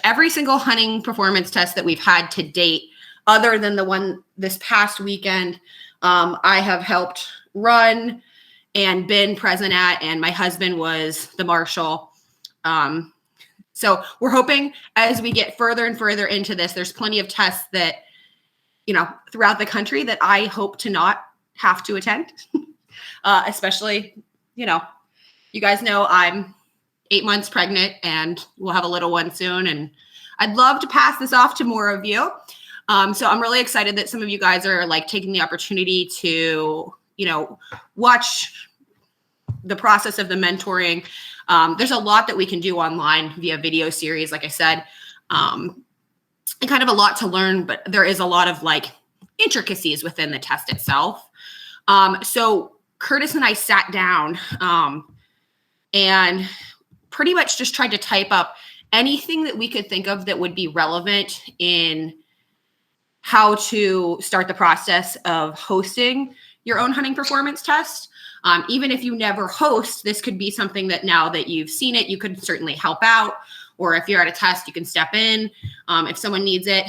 every single hunting performance test that we've had to date, other than the one this past weekend, I have helped run and been present at, and my husband was the marshal. So we're hoping as we get further and further into this, there's plenty of tests that, throughout the country that I hope to not have to attend, especially, you guys know I'm 8 months pregnant and we'll have a little one soon. And I'd love to pass this off to more of you. So I'm really excited that some of you guys are like taking the opportunity to, watch the process of the mentoring. There's a lot that we can do online via video series, like I said, and kind of a lot to learn, but there is a lot of like intricacies within the test itself. So Curtis and I sat down and pretty much just tried to type up anything that we could think of that would be relevant in how to start the process of hosting your own hunting performance test. Even if you never host, this could be something that now that you've seen it, you could certainly help out. Or if you're at a test, you can step in if someone needs it.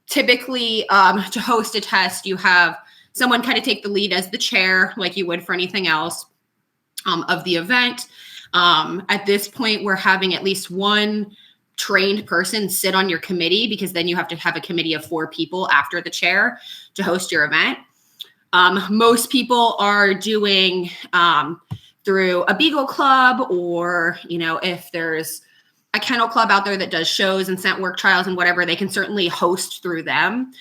Typically, to host a test, you have someone kind of take the lead as the chair, like you would for anything else of the event. At this point, we're having at least one trained person sit on your committee, because then you have to have a committee of 4 people after the chair to host your event. Most people are doing through a beagle club, or, if there's a kennel club out there that does shows and scent work trials and whatever, they can certainly host through them.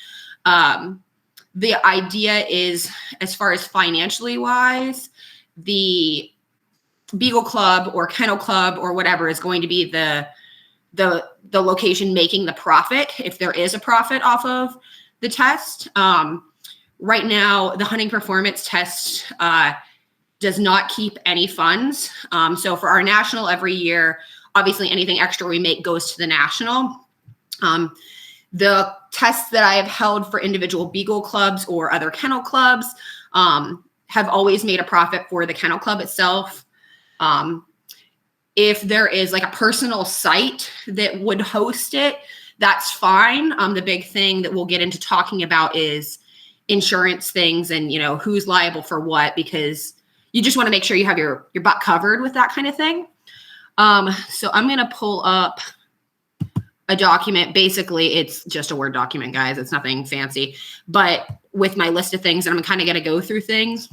The idea is, as far as financially wise, the beagle club or kennel club or whatever is going to be the location making the profit, if there is a profit off of the test. Right now, the hunting performance test does not keep any funds. So for our national every year, obviously anything extra we make goes to the national. The tests that I have held for individual beagle clubs or other kennel clubs have always made a profit for the kennel club itself. If there is like a personal site that would host it, that's fine. The big thing that we'll get into talking about is insurance things and, who's liable for what, because you just want to make sure you have your butt covered with that kind of thing. So I'm going to pull up a document. Basically, it's just a Word document, guys. It's nothing fancy, but with my list of things, and I'm kind of going to go through things.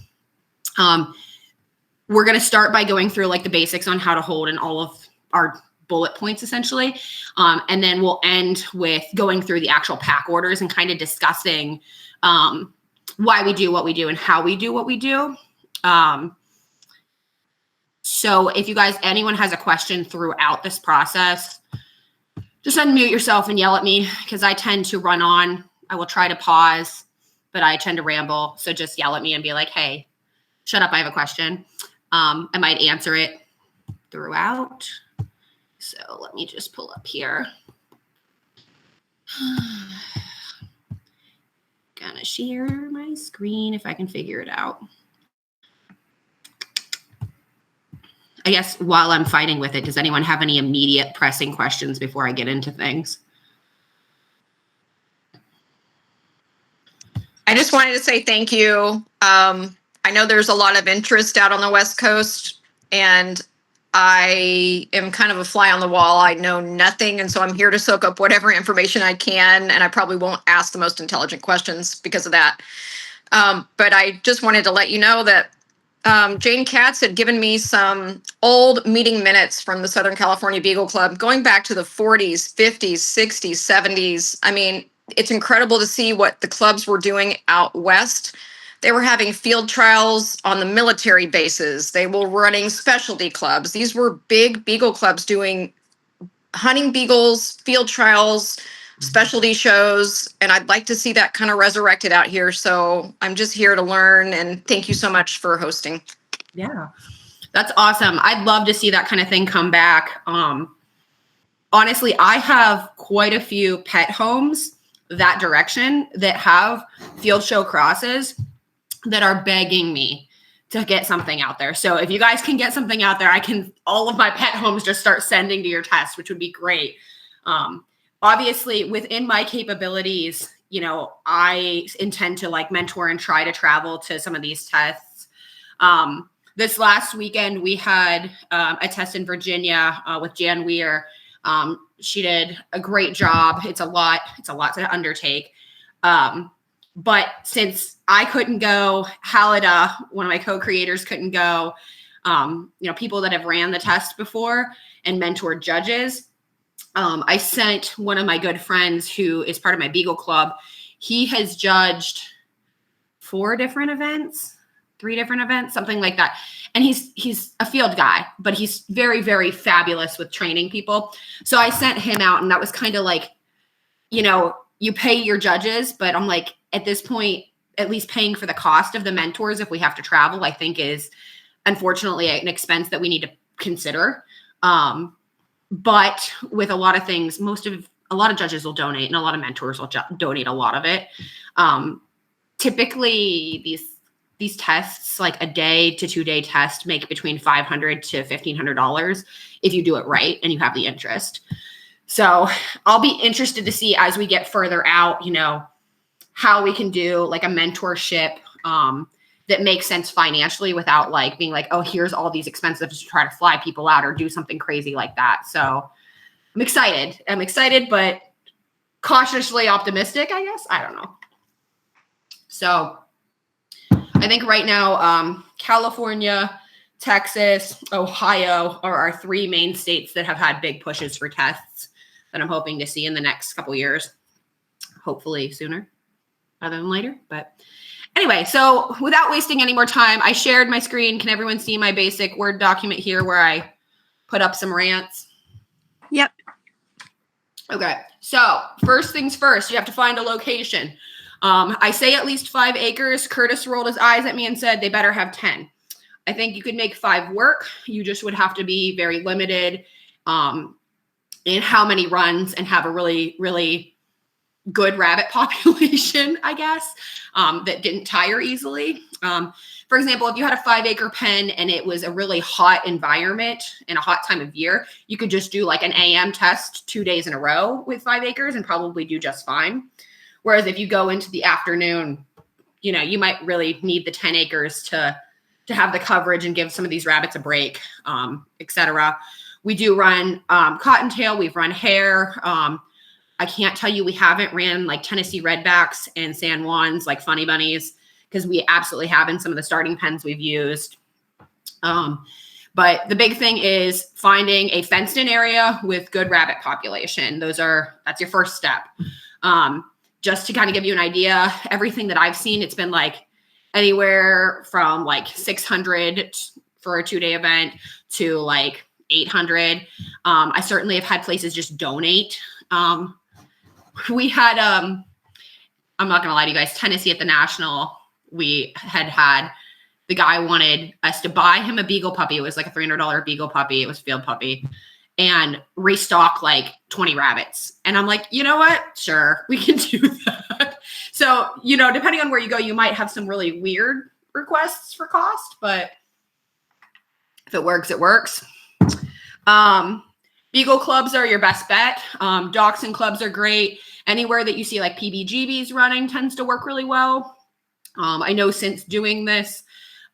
We're going to start by going through like the basics on how to hold and all of our bullet points essentially. And then we'll end with going through the actual pack orders and kind of discussing why we do what we do and how we do what we do. So if you guys, anyone has a question throughout this process, just unmute yourself and yell at me, because I tend to run on. I will try to pause, but I tend to ramble. So just yell at me and be like, hey, shut up, I have a question. I might answer it throughout. So let me just pull up here. Gonna share my screen if I can figure it out. I guess while I'm fighting with it, does anyone have any immediate pressing questions before I get into things? I just wanted to say thank you. I know there's a lot of interest out on the West Coast, and I am kind of a fly on the wall. I know nothing, and so I'm here to soak up whatever information I can, and I probably won't ask the most intelligent questions because of that. But I just wanted to let you know that Jane Katz had given me some old meeting minutes from the Southern California Beagle Club going back to the 40s, 50s, 60s, 70s. I mean, it's incredible to see what the clubs were doing out west. They were having field trials on the military bases. They were running specialty clubs. These were big beagle clubs doing hunting beagles, field trials, specialty shows, and I'd like to see that kind of resurrected out here. So I'm just here to learn, and thank you so much for hosting. Yeah, that's awesome. I'd love to see that kind of thing come back. Honestly, I have quite a few pet homes that direction that have field show crosses that are begging me to get something out there. So if you guys can get something out there, all of my pet homes just start sending to your test, which would be great. Obviously, within my capabilities, I intend to like mentor and try to travel to some of these tests. This last weekend, we had a test in Virginia with Jan Weir. She did a great job. It's a lot to undertake. But since I couldn't go, Halida, one of my co-creators, couldn't go, people that have ran the test before and mentored judges, I sent one of my good friends who is part of my Beagle Club. He has judged 3 different events, something like that. And he's a field guy, but he's very, very fabulous with training people. So I sent him out, and that was kind of like, you pay your judges, but I'm like, at this point, at least paying for the cost of the mentors if we have to travel, I think is unfortunately an expense that we need to consider. But with a lot of things, a lot of judges will donate, and a lot of mentors will donate a lot of it. Typically, these tests, like a day to 2 day test, make between $500 to $1,500 if you do it right and you have the interest. So I'll be interested to see as we get further out, how we can do like a mentorship that makes sense financially without like being like, oh, here's all these expenses to try to fly people out or do something crazy like that. So I'm excited, but cautiously optimistic, I guess. I don't know. So I think right now, California, Texas, Ohio are our 3 main states that have had big pushes for tests that I'm hoping to see in the next couple years, hopefully sooner rather than later. But anyway, so without wasting any more time, I shared my screen. Can everyone see my basic Word document here where I put up some rants? Yep. Okay. So first things first, you have to find a location. I say at least 5 acres. Curtis rolled his eyes at me and said they better have 10. I think you could make 5 work. You just would have to be very limited in how many runs and have a really, really good rabbit population, I guess, that didn't tire easily. For example, if you had a 5-acre pen and it was a really hot environment in a hot time of year, you could just do like an AM test 2 days in a row with 5 acres and probably do just fine. Whereas if you go into the afternoon, you might really need the 10 acres to have the coverage and give some of these rabbits a break, et cetera. We do run cottontail. We've run hare. I can't tell you we haven't ran like Tennessee redbacks and San Juans, like funny bunnies, because we absolutely have in some of the starting pens we've used. But the big thing is finding a fenced in area with good rabbit population. That's your first step. Just to kind of give you an idea, everything that I've seen, it's been like anywhere from like 600 for a 2-day event to like 800. I certainly have had places just donate. We had, I'm not going to lie to you guys, Tennessee at the National, we had the guy wanted us to buy him a beagle puppy. It was like a $300 beagle puppy. It was a field puppy, and restock like 20 rabbits. And I'm like, you know what? Sure, we can do that. So, depending on where you go, you might have some really weird requests for cost, but if it works, it works. Beagle clubs are your best bet. Dachshund clubs are great. Anywhere that you see like PBGBs running tends to work really well. I know since doing this,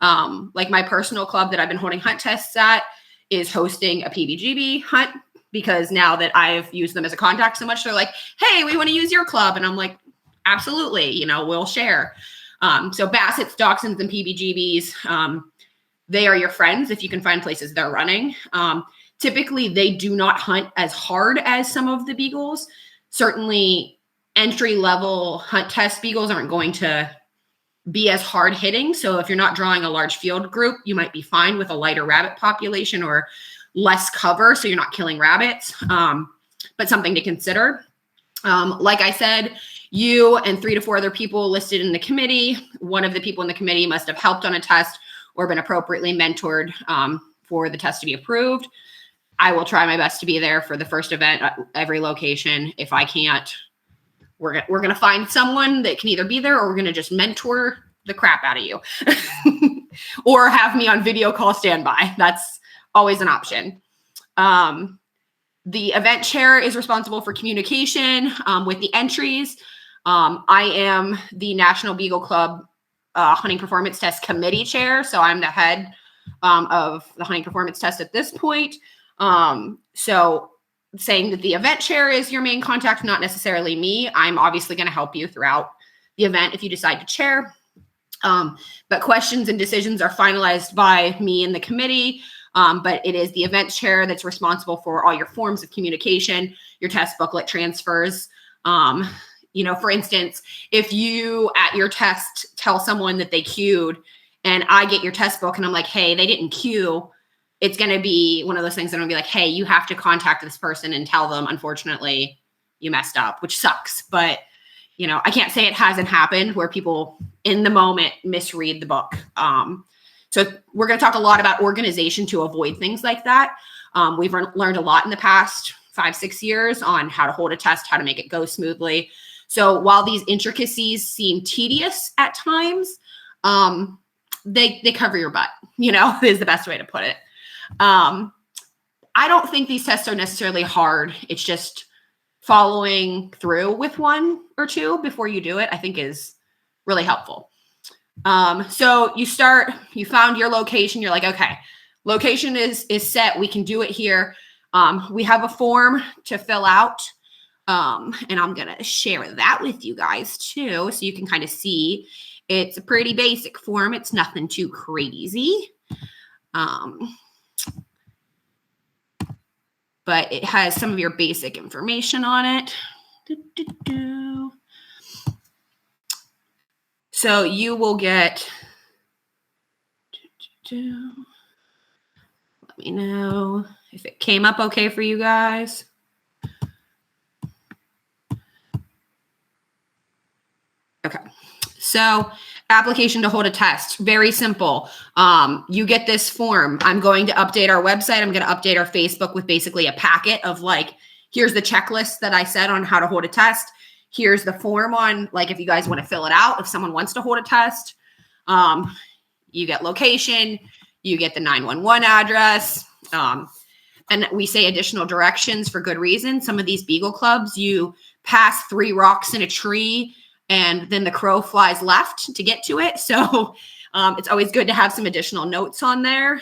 like my personal club that I've been holding hunt tests at is hosting a PBGB hunt, because now that I've used them as a contact so much, they're like, hey, we want to use your club. And I'm like, absolutely, we'll share. So Bassets, Dachshunds, and PBGBs, they are your friends if you can find places they're running. Typically, they do not hunt as hard as some of the beagles. Certainly, entry-level hunt test beagles aren't going to be as hard hitting. So if you're not drawing a large field group, you might be fine with a lighter rabbit population or less cover, so you're not killing rabbits, but something to consider. Like I said, you and 3 to 4 other people listed in the committee. One of the people in the committee must have helped on a test or been appropriately mentored for the test to be approved. I will try my best to be there for the first event at every location. If I can't, we're going to find someone that can either be there, or we're going to just mentor the crap out of you or have me on video call standby. That's always an option. The event chair is responsible for communication with the entries. I am the National Beagle Club Hunting Performance Test Committee chair, so I'm the head of the hunting performance test at this point. So saying that the event chair is your main contact, not necessarily me. I'm obviously going to help you throughout the event if you decide to chair. But questions and decisions are finalized by me and the committee. But it is the event chair that's responsible for all your forms of communication, your test booklet transfers. For instance, if you at your test tell someone that they queued and I get your test book and I'm like, hey, they didn't queue, it's going to be one of those things that I'm going to be like, hey, you have to contact this person and tell them, unfortunately, you messed up, which sucks. But, I can't say it hasn't happened where people in the moment misread the book. So we're going to talk a lot about organization to avoid things like that. We've learned a lot in the past 5-6 years on how to hold a test, how to make it go smoothly. So while these intricacies seem tedious at times, they cover your butt, is the best way to put it. I don't think these tests are necessarily hard. It's just following through with one or two before you do it, I think is really helpful. So you found your location. You're like, okay, location is set. We can do it here. We have a form to fill out. And I'm going to share that with you guys too. So you can kind of see it's a pretty basic form. It's nothing too crazy. But it has some of your basic information on it. So you will get, let me know if it came up okay for you guys. Okay. So application to hold a test, very simple. You get this form. I'm going to update our website. I'm going to update our Facebook with basically a packet of here's the checklist that I said on how to hold a test. Here's the form on if you guys want to fill it out, if someone wants to hold a test. You get location, you get the 911 address. And we say additional directions for good reason. Some of these Beagle clubs, you pass 3 rocks in a tree and then the crow flies left to get to it. So it's always good to have some additional notes on there.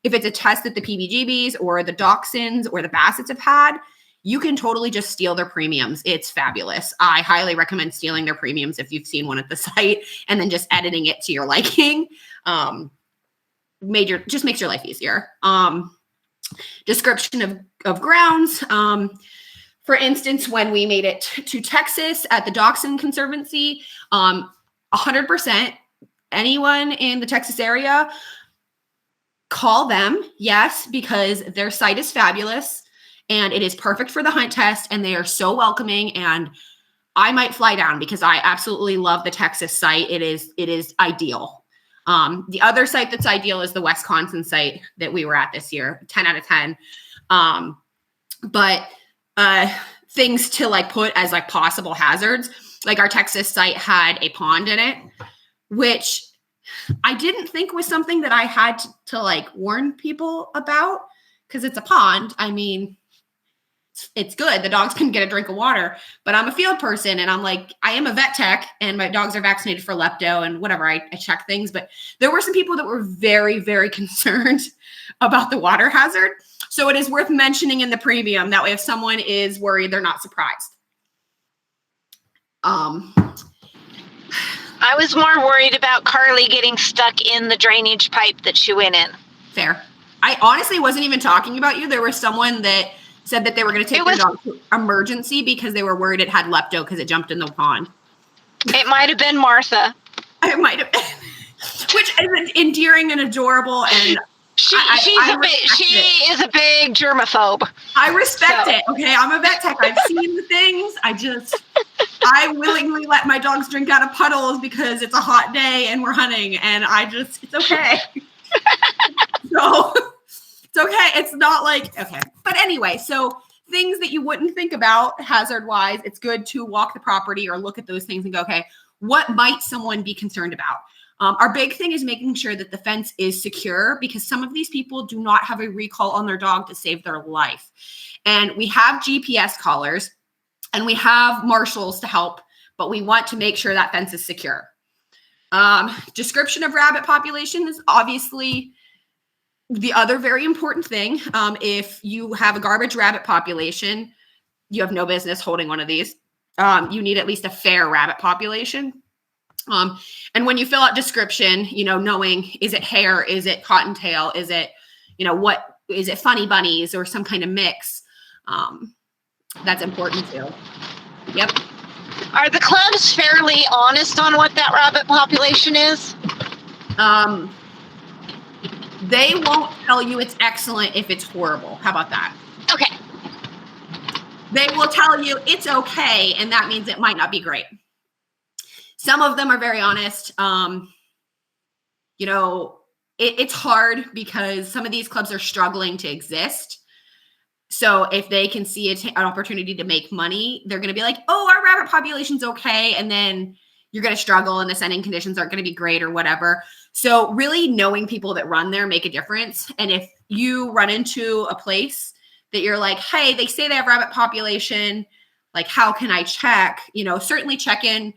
If it's a test that the PBGBs or the Dachshunds or the Bassets have had, you can totally just steal their premiums. It's fabulous. I highly recommend stealing their premiums if you've seen one at the site and then just editing it to your liking. Just makes your life easier. Description of grounds. For instance, when we made it to Texas at the Dachshund Conservancy, 100% anyone in the Texas area, call them, yes, because their site is fabulous and it is perfect for the hunt test and they are so welcoming. And I might fly down because I absolutely love the Texas site. It is ideal. The other site that's ideal is the Wisconsin site that we were at this year, 10 out of 10. But things to put as possible hazards, our Texas site had a pond in it, which I didn't think was something that I had to warn people about because it's a pond. I mean, it's good. The dogs can get a drink of water, but I'm a field person and I am a vet tech and my dogs are vaccinated for lepto and whatever. I check things, but there were some people that were very, very concerned about the water hazard. So it is worth mentioning in the premium. That way, if someone is worried, they're not surprised. I was more worried about Carly getting stuck in the drainage pipe that she went in. Fair. I honestly wasn't even talking about you. There was someone that said that they were going to take their dog to emergency because they were worried it had lepto because it jumped in the pond. It might have been Martha. It might have been. Which is endearing and adorable and She is a big germaphobe. I respect it. Okay, I'm a vet tech. I've seen the things. I willingly let my dogs drink out of puddles because it's a hot day and we're hunting, and it's okay. So it's okay. It's not okay. But anyway, so things that you wouldn't think about hazard-wise, it's good to walk the property or look at those things and go, okay, what might someone be concerned about? Our big thing is making sure that the fence is secure, because some of these people do not have a recall on their dog to save their life. And we have GPS collars and we have marshals to help, but we want to make sure that fence is secure. Description of rabbit population is obviously the other very important thing. If you have a garbage rabbit population, you have no business holding one of these. You need at least a fair rabbit population. And when you fill out description, knowing, is it hare? Is it cottontail? Is it, what is it, funny bunnies or some kind of mix? That's important too. Yep. Are the clubs fairly honest on what that rabbit population is? They won't tell you it's excellent if it's horrible. How about that? Okay. They will tell you it's okay, and that means it might not be great. Some of them are very honest. It's hard because some of these clubs are struggling to exist. So if they can see an opportunity to make money, they're going to be like, oh, our rabbit population's okay. And then you're going to struggle and the sending conditions aren't going to be great or whatever. So really knowing people that run there make a difference. And if you run into a place that you're like, hey, they say they have rabbit population, like, how can I check? Certainly check in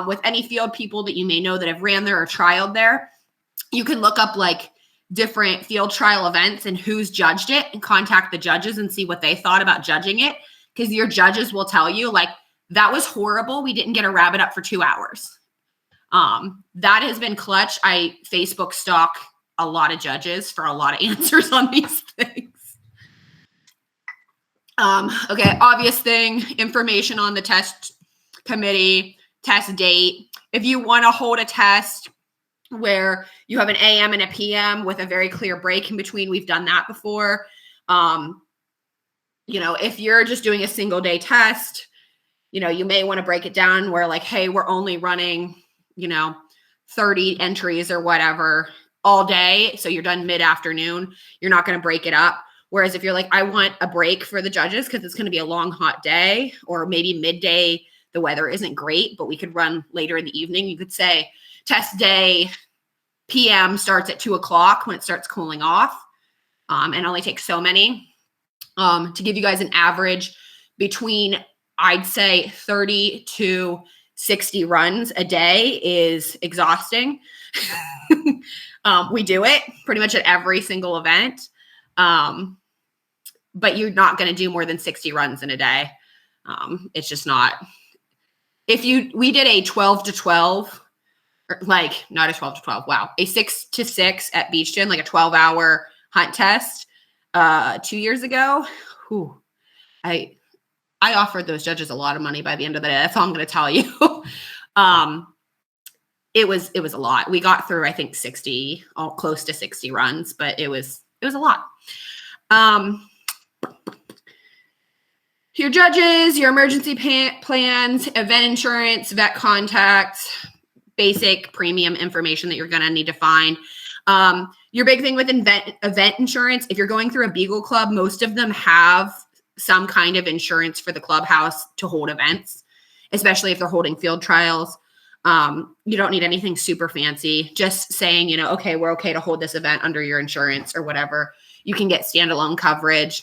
with any field people that you may know that have ran there or trialed there. You can look up like different field trial events and who's judged it and contact the judges and see what they thought about judging it. Because your judges will tell you, like, that was horrible. We didn't get a rabbit up for 2 hours. That has been clutch. I Facebook stalk a lot of judges for a lot of answers on these things. Okay, obvious thing, information on the test committee, test date. If you want to hold a test where you have an AM and a PM with a very clear break in between, we've done that before. If you're just doing a single day test, you may want to break it down where, like, hey, we're only running, 30 entries or whatever all day. So you're done mid-afternoon. You're not going to break it up. Whereas if you're like, I want a break for the judges because it's going to be a long, hot day, or maybe midday, the weather isn't great, but we could run later in the evening. You could say test day PM starts at 2:00 when it starts cooling off, and only takes so many. To give you guys an average, between, I'd say, 30 to 60 runs a day is exhausting. We do it pretty much at every single event. But you're not going to do more than 60 runs in a day. It's just not. We did a 12 to 12, or like not a 12 to 12. Wow. A 6 to 6 at Beachton, like a 12-hour hunt test 2 years ago. Whew. I offered those judges a lot of money by the end of the day. That's all I'm going to tell you. It was a lot. We got through, I think, 60, close to 60 runs, but it was a lot. Your judges, your emergency plans, event insurance, vet contacts, basic premium information that you're going to need to find. Your big thing with event insurance, if you're going through a Beagle Club, most of them have some kind of insurance for the clubhouse to hold events, especially if they're holding field trials. You don't need anything super fancy. Just saying, okay, we're okay to hold this event under your insurance or whatever. You can get standalone coverage.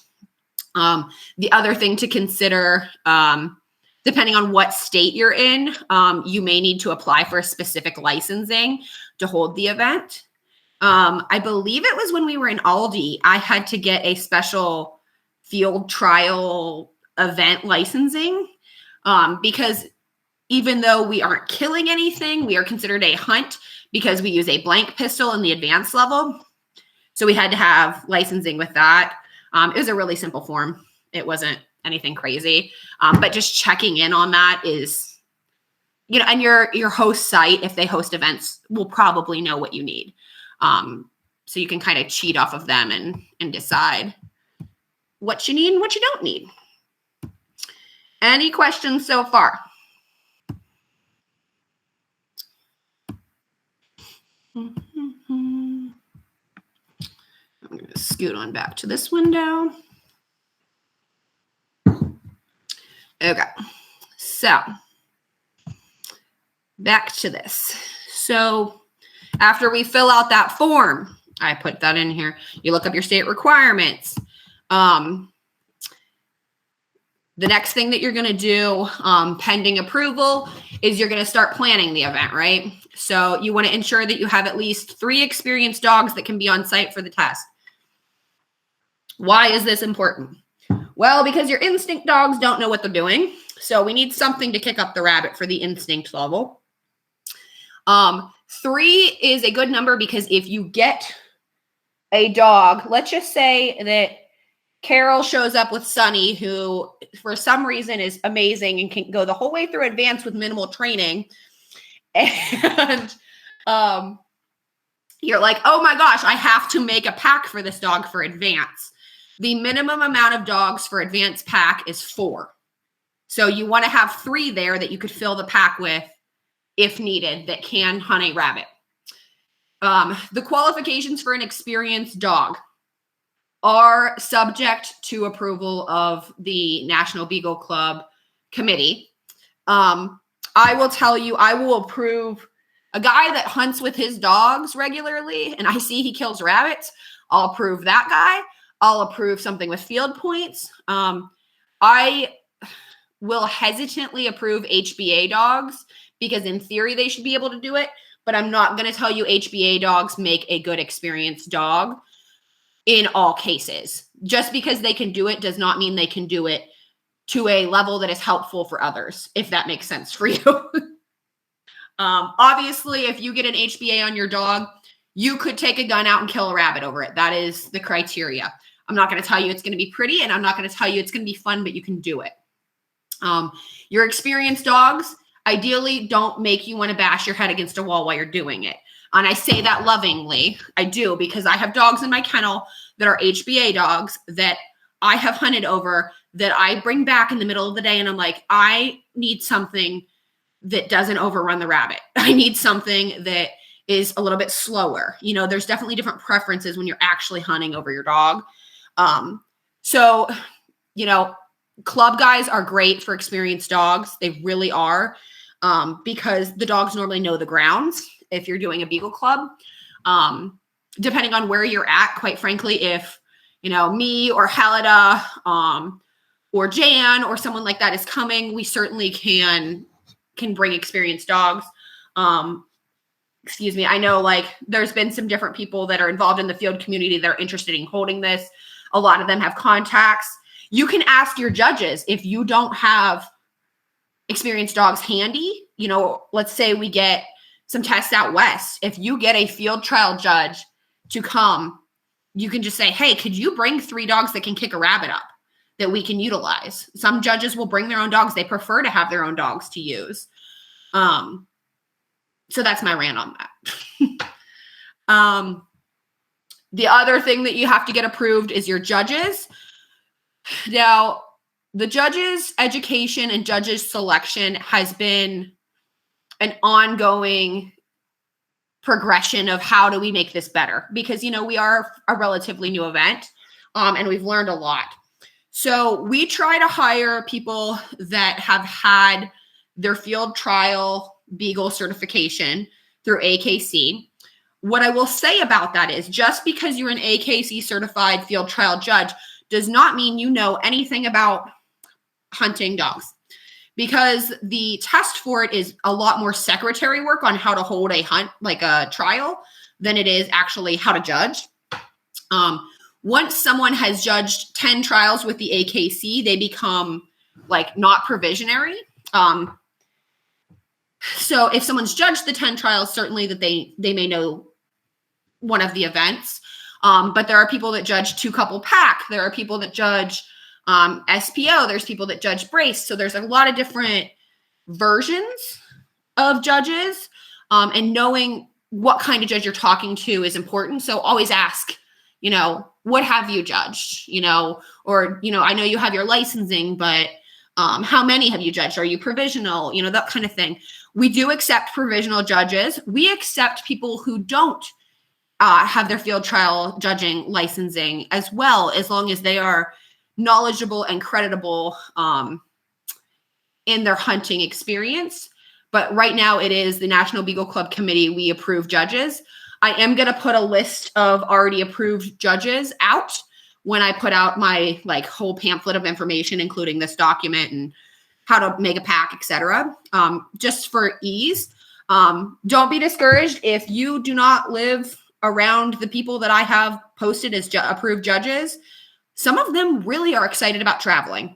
The other thing to consider, depending on what state you're in, you may need to apply for a specific licensing to hold the event. I believe it was when we were in Aldi, I had to get a special field trial event licensing, because even though we aren't killing anything, we are considered a hunt because we use a blank pistol in the advanced level. So we had to have licensing with that. It was a really simple form. It wasn't anything crazy. But just checking in on that is, and your host site, if they host events, will probably know what you need. So you can kind of cheat off of them and decide what you need and what you don't need. Any questions so far? I'm going to scoot on back to this window. Okay, so back to this. So After we fill out that form, I put that in here. You look up your state requirements. The next thing that you're going to do, pending approval, is you're going to start planning the event, right? So you want to ensure that you have at least 3 experienced dogs that can be on site for the test. Why is this important? Well, because your instinct dogs don't know what they're doing. So we need something to kick up the rabbit for the instinct level. 3 is a good number because if you get a dog, let's just say that Carol shows up with Sunny, who for some reason is amazing and can go the whole way through advanced with minimal training. And you're like, oh my gosh, I have to make a pack for this dog for advance. The minimum amount of dogs for advanced pack is 4. So you want to have 3 there that you could fill the pack with if needed that can hunt a rabbit. The qualifications for an experienced dog are subject to approval of the National Beagle Club Committee. I will tell you, I will approve a guy that hunts with his dogs regularly, and I see he kills rabbits. I'll approve that guy. I'll approve something with field points. I will hesitantly approve HBA dogs because in theory they should be able to do it, but I'm not going to tell you HBA dogs make a good experienced dog in all cases. Just because they can do it does not mean they can do it to a level that is helpful for others, if that makes sense for you. Obviously, if you get an HBA on your dog, you could take a gun out and kill a rabbit over it. That is the criteria. I'm not going to tell you it's going to be pretty, and I'm not going to tell you it's going to be fun, but you can do it. Your experienced dogs ideally don't make you want to bash your head against a wall while you're doing it. And I say that lovingly. I do, because I have dogs in my kennel that are HBA dogs that I have hunted over that I bring back in the middle of the day. And I'm like, I need something that doesn't overrun the rabbit. I need something that is a little bit slower. You know, there's definitely different preferences when you're actually hunting over your dog. So, you know, club guys are great for experienced dogs. They really are, because the dogs normally know the grounds. If you're doing a beagle club, depending on where you're at, quite frankly, if, you know, me or Halida, or Jan or someone like that is coming, we certainly can bring experienced dogs. Excuse me. I know like there's been some different people that are involved in the field community that are interested in holding this. A lot of them have contacts. You can ask your judges if you don't have experienced dogs handy. You know, let's say we get some tests out west. If you get a field trial judge to come, you can just say, hey, could you bring 3 dogs that can kick a rabbit up that we can utilize? Some judges will bring their own dogs. They prefer to have their own dogs to use. So that's my rant on that. The other thing that you have to get approved is your judges. Now, the judges' education and judges' selection has been an ongoing progression of how do we make this better? Because, you know, we are a relatively new event, and we've learned a lot. So we try to hire people that have had their field trial Beagle certification through AKC. What I will say about that is just because you're an AKC certified field trial judge does not mean you know anything about hunting dogs, because the test for it is a lot more secretary work on how to hold a hunt, like a trial, than it is actually how to judge. Once someone has judged 10 trials with the AKC, they become like not provisionary. So if someone's judged the 10 trials, certainly that they may know one of the events. But there are people that judge 2 couple pack. There are people that judge SPO. There's people that judge brace. So there's a lot of different versions of judges, and knowing what kind of judge you're talking to is important. So always ask, you know, what have you judged, you know, or, you know, I know you have your licensing, but how many have you judged? Are you provisional? You know, that kind of thing. We do accept provisional judges. We accept people who don't have their field trial judging licensing as well, as long as they are knowledgeable and creditable in their hunting experience. But right now it is the National Beagle Club Committee. We approve judges. I am going to put a list of already approved judges out when I put out my like whole pamphlet of information, including this document and how to make a pack, etc. Just for ease. Don't be discouraged if you do not live around the people that I have posted as approved judges. Some of them really are excited about traveling.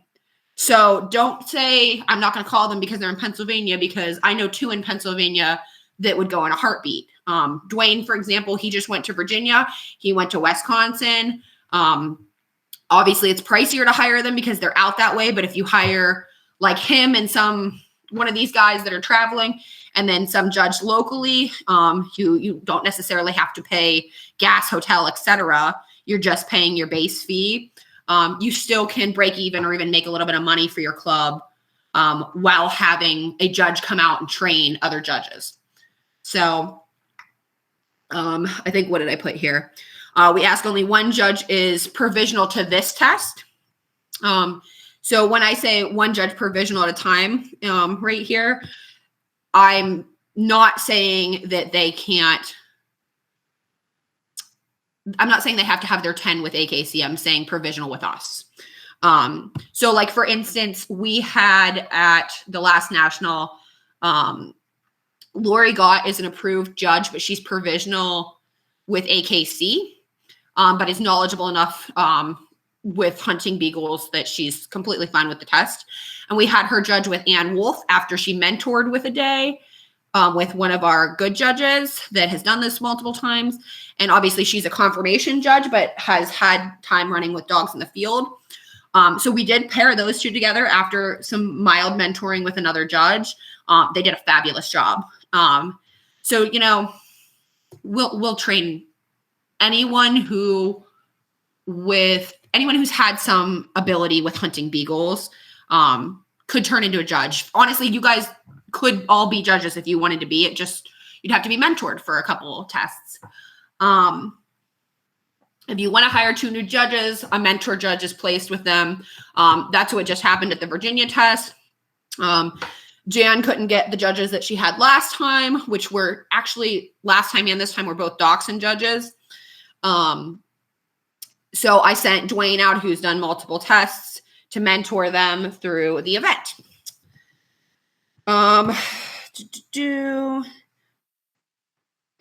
So don't say, I'm not going to call them because they're in Pennsylvania, because I know 2 in Pennsylvania that would go in a heartbeat. Dwayne, for example, he just went to Virginia. He went to Wisconsin. Obviously, it's pricier to hire them because they're out that way. But if you hire like him and one of these guys that are traveling, and then some judge locally, you don't necessarily have to pay gas, hotel, etc. You're just paying your base fee. You still can break even or even make a little bit of money for your club while having a judge come out and train other judges. So I think, what did I put here? We ask only 1 judge is provisional to this test. So when I say 1 judge provisional at a time right here, I'm not saying that they can't. I'm not saying they have to have their 10 with AKC. I'm saying provisional with us. So like, for instance, we had at the last national, Lori Gott is an approved judge, but she's provisional with AKC, but is knowledgeable enough with hunting beagles that she's completely fine with the test. And we had her judge with Ann Wolf after she mentored with a day with one of our good judges that has done this multiple times. And obviously she's a confirmation judge, but has had time running with dogs in the field. So we did pair those 2 together after some mild mentoring with another judge. They did a fabulous job. So, we'll train anyone who's had some ability with hunting beagles, could turn into a judge. Honestly, you guys could all be judges if you wanted to be. You'd have to be mentored for a couple of tests. If you want to hire 2 new judges, a mentor judge is placed with them. That's what just happened at the Virginia test. Jan couldn't get the judges that she had last time, which were actually last time and this time were both dachshund judges. So I sent Dwayne out, who's done multiple tests, to mentor them through the event.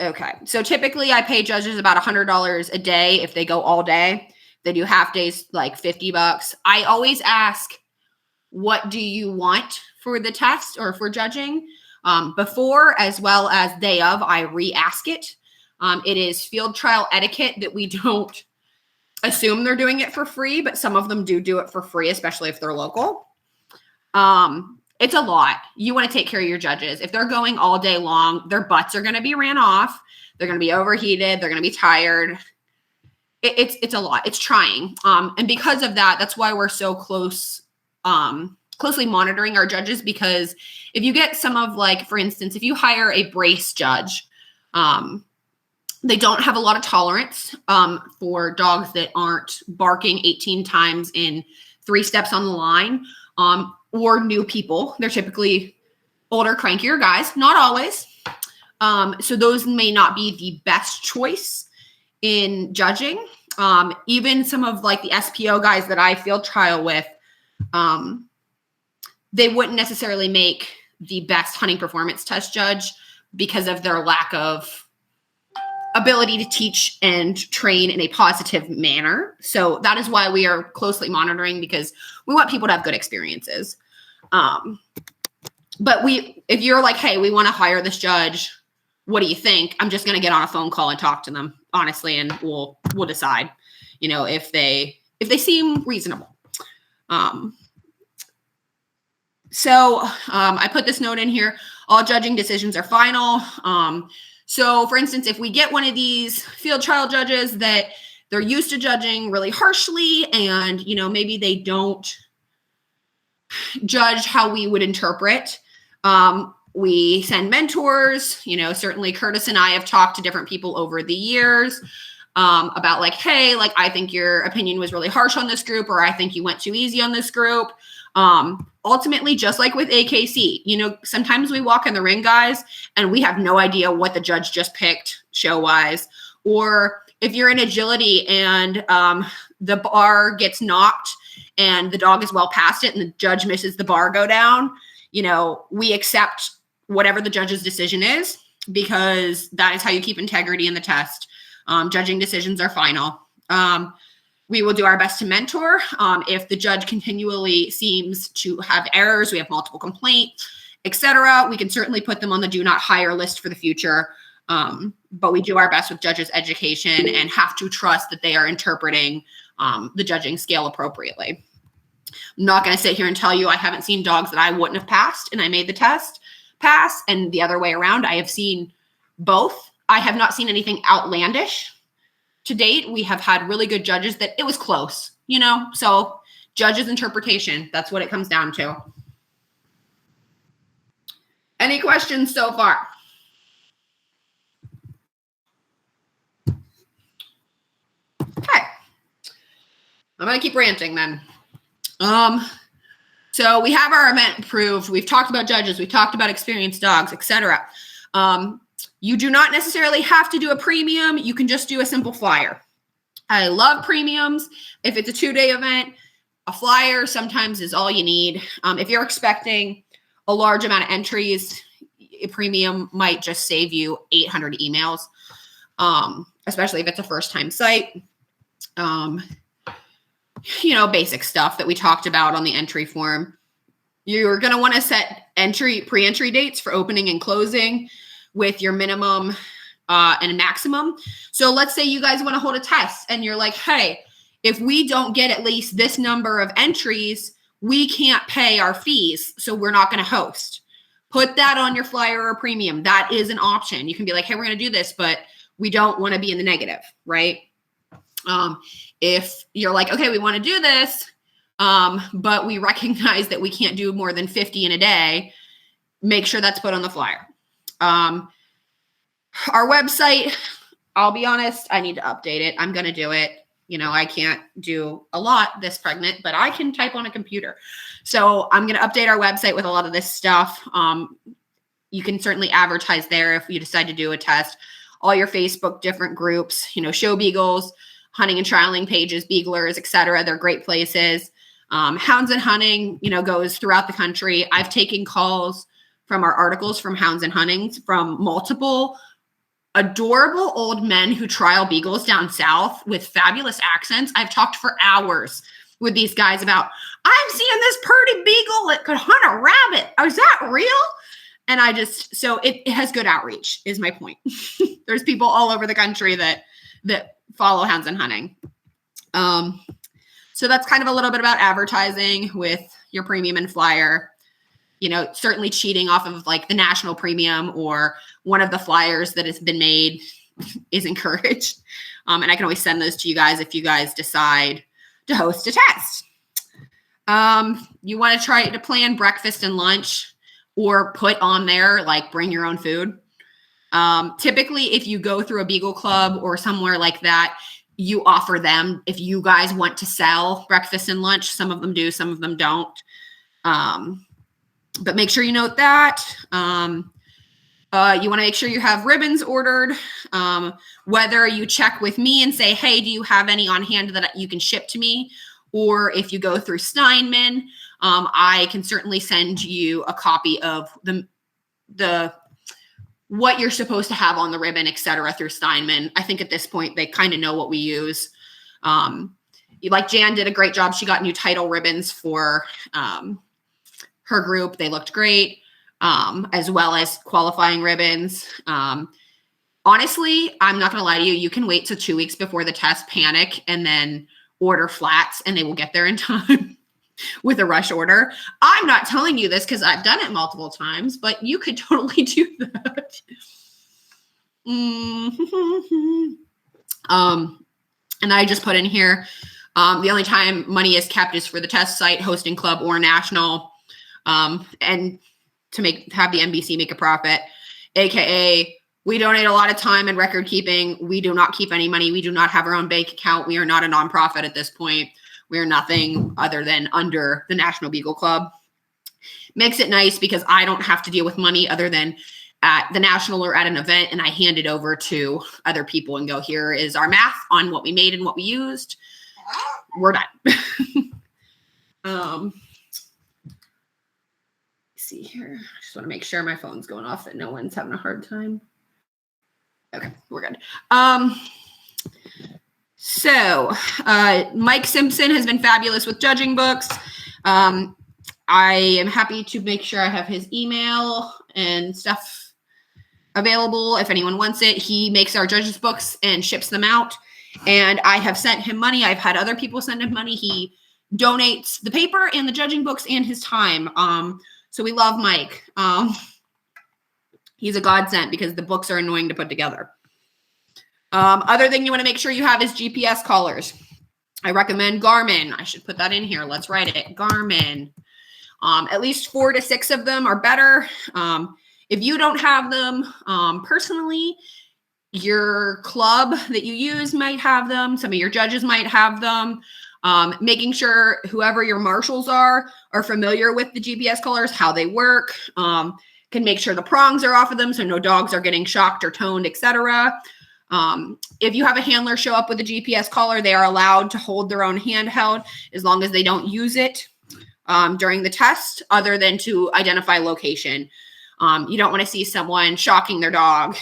Okay, so typically I pay judges about $100 a day if they go all day. They do half days, like $50. I always ask, what do you want for the test or for judging? Before as well as day of, I re-ask it. It is field trial etiquette that we don't assume they're doing it for free, but some of them do it for free, especially if they're local. It's a lot. You want to take care of your judges. If they're going all day long, their butts are going to be ran off. They're going to be overheated. They're going to be tired. It's a lot. It's trying. And because of that, that's why we're so closely monitoring our judges, because if you get some of, like, for instance, if you hire a brace judge, they don't have a lot of tolerance for dogs that aren't barking 18 times in 3 steps on the line, or new people. They're typically older, crankier guys, not always. So those may not be the best choice in judging. Even some of, like, the SPO guys that I field trial with, they wouldn't necessarily make the best hunting performance test judge because of their lack of ability to teach and train in a positive manner. So that is why we are closely monitoring, because we want people to have good experiences. But if you're like, hey, we want to hire this judge, what do you think? I'm just going to get on a phone call and talk to them, honestly, and we'll decide, if they seem reasonable. So I put this note in here. All judging decisions are final. So, for instance, if we get one of these field trial judges that they're used to judging really harshly, and, maybe they don't judge how we would interpret, we send mentors. Certainly Curtis and I have talked to different people over the years. about like, hey, like, I think your opinion was really harsh on this group, or I think you went too easy on this group. Ultimately, just like with AKC, you know, sometimes we walk in the ring, guys, and we have no idea what the judge just picked show-wise. Or if you're in agility and the bar gets knocked and the dog is well past it and the judge misses the bar go down, you know, we accept whatever the judge's decision is, because that is how you keep integrity in the test. Judging decisions are final. We will do our best to mentor. If the judge continually seems to have errors, we have multiple complaints, etc., we can certainly put them on the do not hire list for the future. But we do our best with judges' education and have to trust that they are interpreting the judging scale appropriately. I'm not going to sit here and tell you I haven't seen dogs that I wouldn't have passed and I made the test pass, and the other way around. I have seen both. I have not seen anything outlandish to date. We have had really good judges that it was close, you know, so judges' interpretation, that's what it comes down to. Any questions so far? Okay. I'm going to keep ranting then. So we have our event approved. We've talked about judges. We've talked about experienced dogs, etc. You do not necessarily have to do a premium. You can just do a simple flyer. I love premiums. If it's a 2-day event, a flyer sometimes is all you need. If you're expecting a large amount of entries, a premium might just save you 800 emails, especially if it's a first-time site. You know, basic stuff that we talked about on the entry form. You're going to want to set pre-entry dates for opening and closing with your minimum and maximum. So let's say you guys want to hold a test and you're like, hey, if we don't get at least this number of entries, we can't pay our fees, so we're not going to host. Put that on your flyer or premium. That is an option. You can be like, hey, we're going to do this, but we don't want to be in the negative, right? If you're like, okay, we want to do this, but we recognize that we can't do more than 50 in a day, make sure that's put on the flyer. Our website, I'll be honest, I need to update it. I'm going to do it. You know, I can't do a lot this pregnant, but I can type on a computer. So I'm going to update our website with a lot of this stuff. You can certainly advertise there if you decide to do a test. All your Facebook different groups, you know, show beagles, hunting and trialing pages, beaglers, etc. They're great places. Hounds and Hunting, you know, goes throughout the country. I've taken calls from our articles from Hounds and Huntings from multiple adorable old men who trial beagles down south with fabulous accents. I've talked for hours with these guys about, I'm seeing this pretty beagle that could hunt a rabbit. Is that real? And so it has good outreach is my point. There's people all over the country that follow Hounds and Hunting. So that's kind of a little bit about advertising with your premium and flyer. You know, certainly cheating off of like the national premium or one of the flyers that has been made is encouraged. And I can always send those to you guys if you guys decide to host a test. You want to try to plan breakfast and lunch or put on there, like bring your own food. Typically, if you go through a Beagle Club or somewhere like that, you offer them if you guys want to sell breakfast and lunch. Some of them do, some of them don't. But make sure you note that. You want to make sure you have ribbons ordered. Whether you check with me and say, hey, do you have any on hand that you can ship to me? Or if you go through Steinman, I can certainly send you a copy of the what you're supposed to have on the ribbon, et cetera, through Steinman. I think at this point, they kind of know what we use. Like Jan did a great job. She got new title ribbons for her group. They looked great, as well as qualifying ribbons. Honestly, I'm not going to lie to you. You can wait till 2 weeks before the test, panic, and then order flats, and they will get there in time with a rush order. I'm not telling you this because I've done it multiple times, but you could totally do that. And I just put in here, the only time money is kept is for the test site, hosting club, or national, and to have the NBC make a profit, AKA We donate a lot of time and record keeping. We do not keep any money. We do not have our own bank account. We are not a nonprofit at this point. We are nothing other than under the National Beagle Club. Makes it nice because I don't have to deal with money other than at the national or at an event, and I hand it over to other people and go, here is our math on what we made and what we used. We're done. Let's see here. I just want to make sure my phone's going off, that no one's having a hard time. Okay, we're good. So Mike Simpson has been fabulous with judging books. I am happy to make sure I have his email and stuff available if anyone wants it. He makes our judges books and ships them out, and I have sent him money. I've had other people send him money. He donates the paper and the judging books and his time. So we love Mike. He's a godsend because the books are annoying to put together. Other thing you want to make sure you have is GPS collars. I recommend Garmin. I should put that in here. Let's write it. Garmin. At least 4 to 6 of them are better. If you don't have them, personally, your club that you use might have them. Some of your judges might have them. Making sure whoever your marshals are familiar with the GPS collars, how they work, can make sure the prongs are off of them so no dogs are getting shocked or toned, etc. If you have a handler show up with a GPS collar, they are allowed to hold their own handheld as long as they don't use it during the test, other than to identify location. You don't want to see someone shocking their dog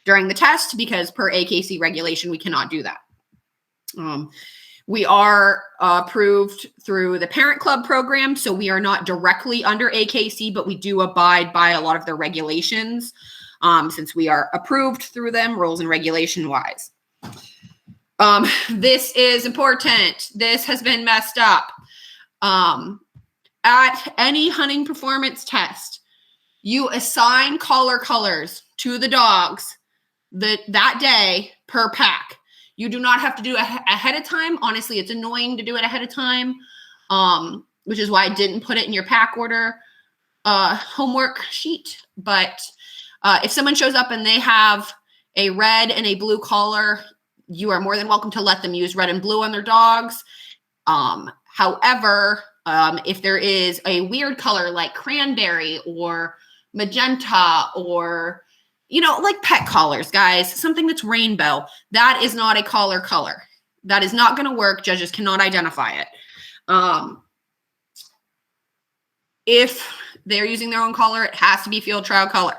during the test because per AKC regulation, we cannot do that. We are approved through the Parent Club program, so we are not directly under AKC, but we do abide by a lot of their regulations since we are approved through them, rules and regulation wise. This is important. This has been messed up. At any hunting performance test, you assign collar colors to the dogs that day per pack. You do not have to do it ahead of time. Honestly, it's annoying to do it ahead of time, which is why I didn't put it in your pack order homework sheet. But if someone shows up and they have a red and a blue collar, you are more than welcome to let them use red and blue on their dogs. However, if there is a weird color like cranberry or magenta or, like pet collars, guys, something that's rainbow, that is not a collar color. That is not going to work. Judges cannot identify it. If they're using their own collar, it has to be field trial color.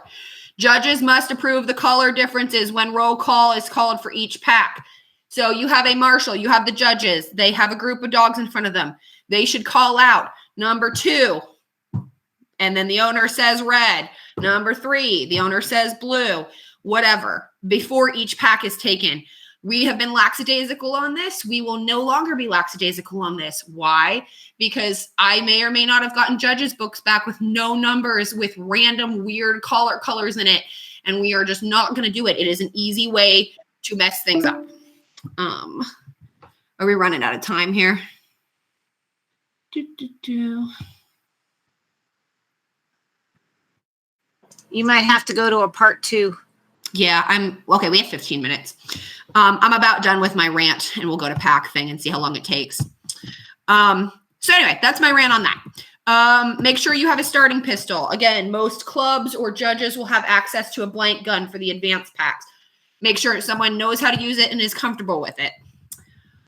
Judges must approve the color differences when roll call is called for each pack. So you have a marshal, you have the judges, they have a group of dogs in front of them. They should call out number 2, and then the owner says red. Number 3, the owner says blue, whatever, before each pack is taken. We have been lackadaisical on this. We will no longer be lackadaisical on this. Why? Because I may or may not have gotten judges' books back with no numbers, with random weird colors in it, and we are just not going to do it. It is an easy way to mess things up. Are we running out of time here? You might have to go to a part 2. Yeah, okay. We have 15 minutes. I'm about done with my rant, and we'll go to pack thing and see how long it takes. So anyway, that's my rant on that. Make sure you have a starting pistol. Again, most clubs or judges will have access to a blank gun for the advanced packs. Make sure someone knows how to use it and is comfortable with it.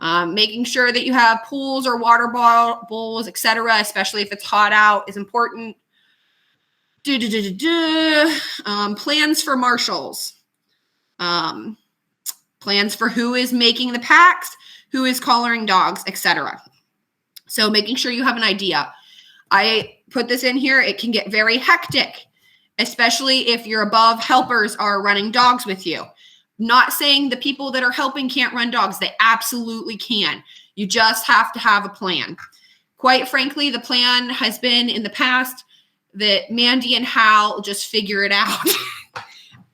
Making sure that you have pools or water bowls, etc., especially if it's hot out, is important. Plans for marshals. Plans for who is making the packs, who is collaring dogs, etc. So making sure you have an idea. I put this in here. It can get very hectic, especially if your above helpers are running dogs with you. Not saying the people that are helping can't run dogs. They absolutely can. You just have to have a plan. Quite frankly, the plan has been in the past that Mandy and Hal just figure it out.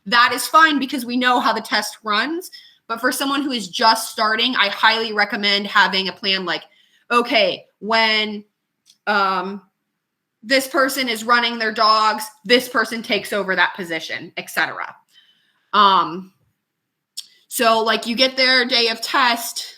That is fine because we know how the test runs. But for someone who is just starting, I highly recommend having a plan like, okay, when this person is running their dogs, this person takes over that position, etc. So like you get their day of test,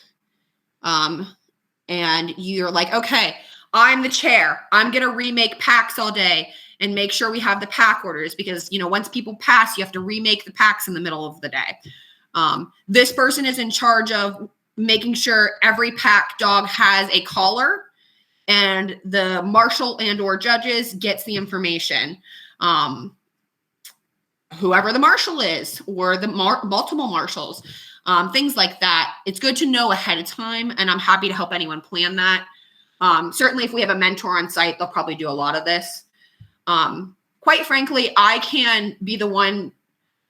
and you're like, okay, I'm the chair. I'm going to remake packs all day and make sure we have the pack orders because, once people pass, you have to remake the packs in the middle of the day. This person is in charge of making sure every pack dog has a collar, and the marshal and or judges gets the information. Whoever the marshal is or the multiple marshals, things like that. It's good to know ahead of time, and I'm happy to help anyone plan that. Certainly, if we have a mentor on site, they'll probably do a lot of this. Quite frankly, I can be the one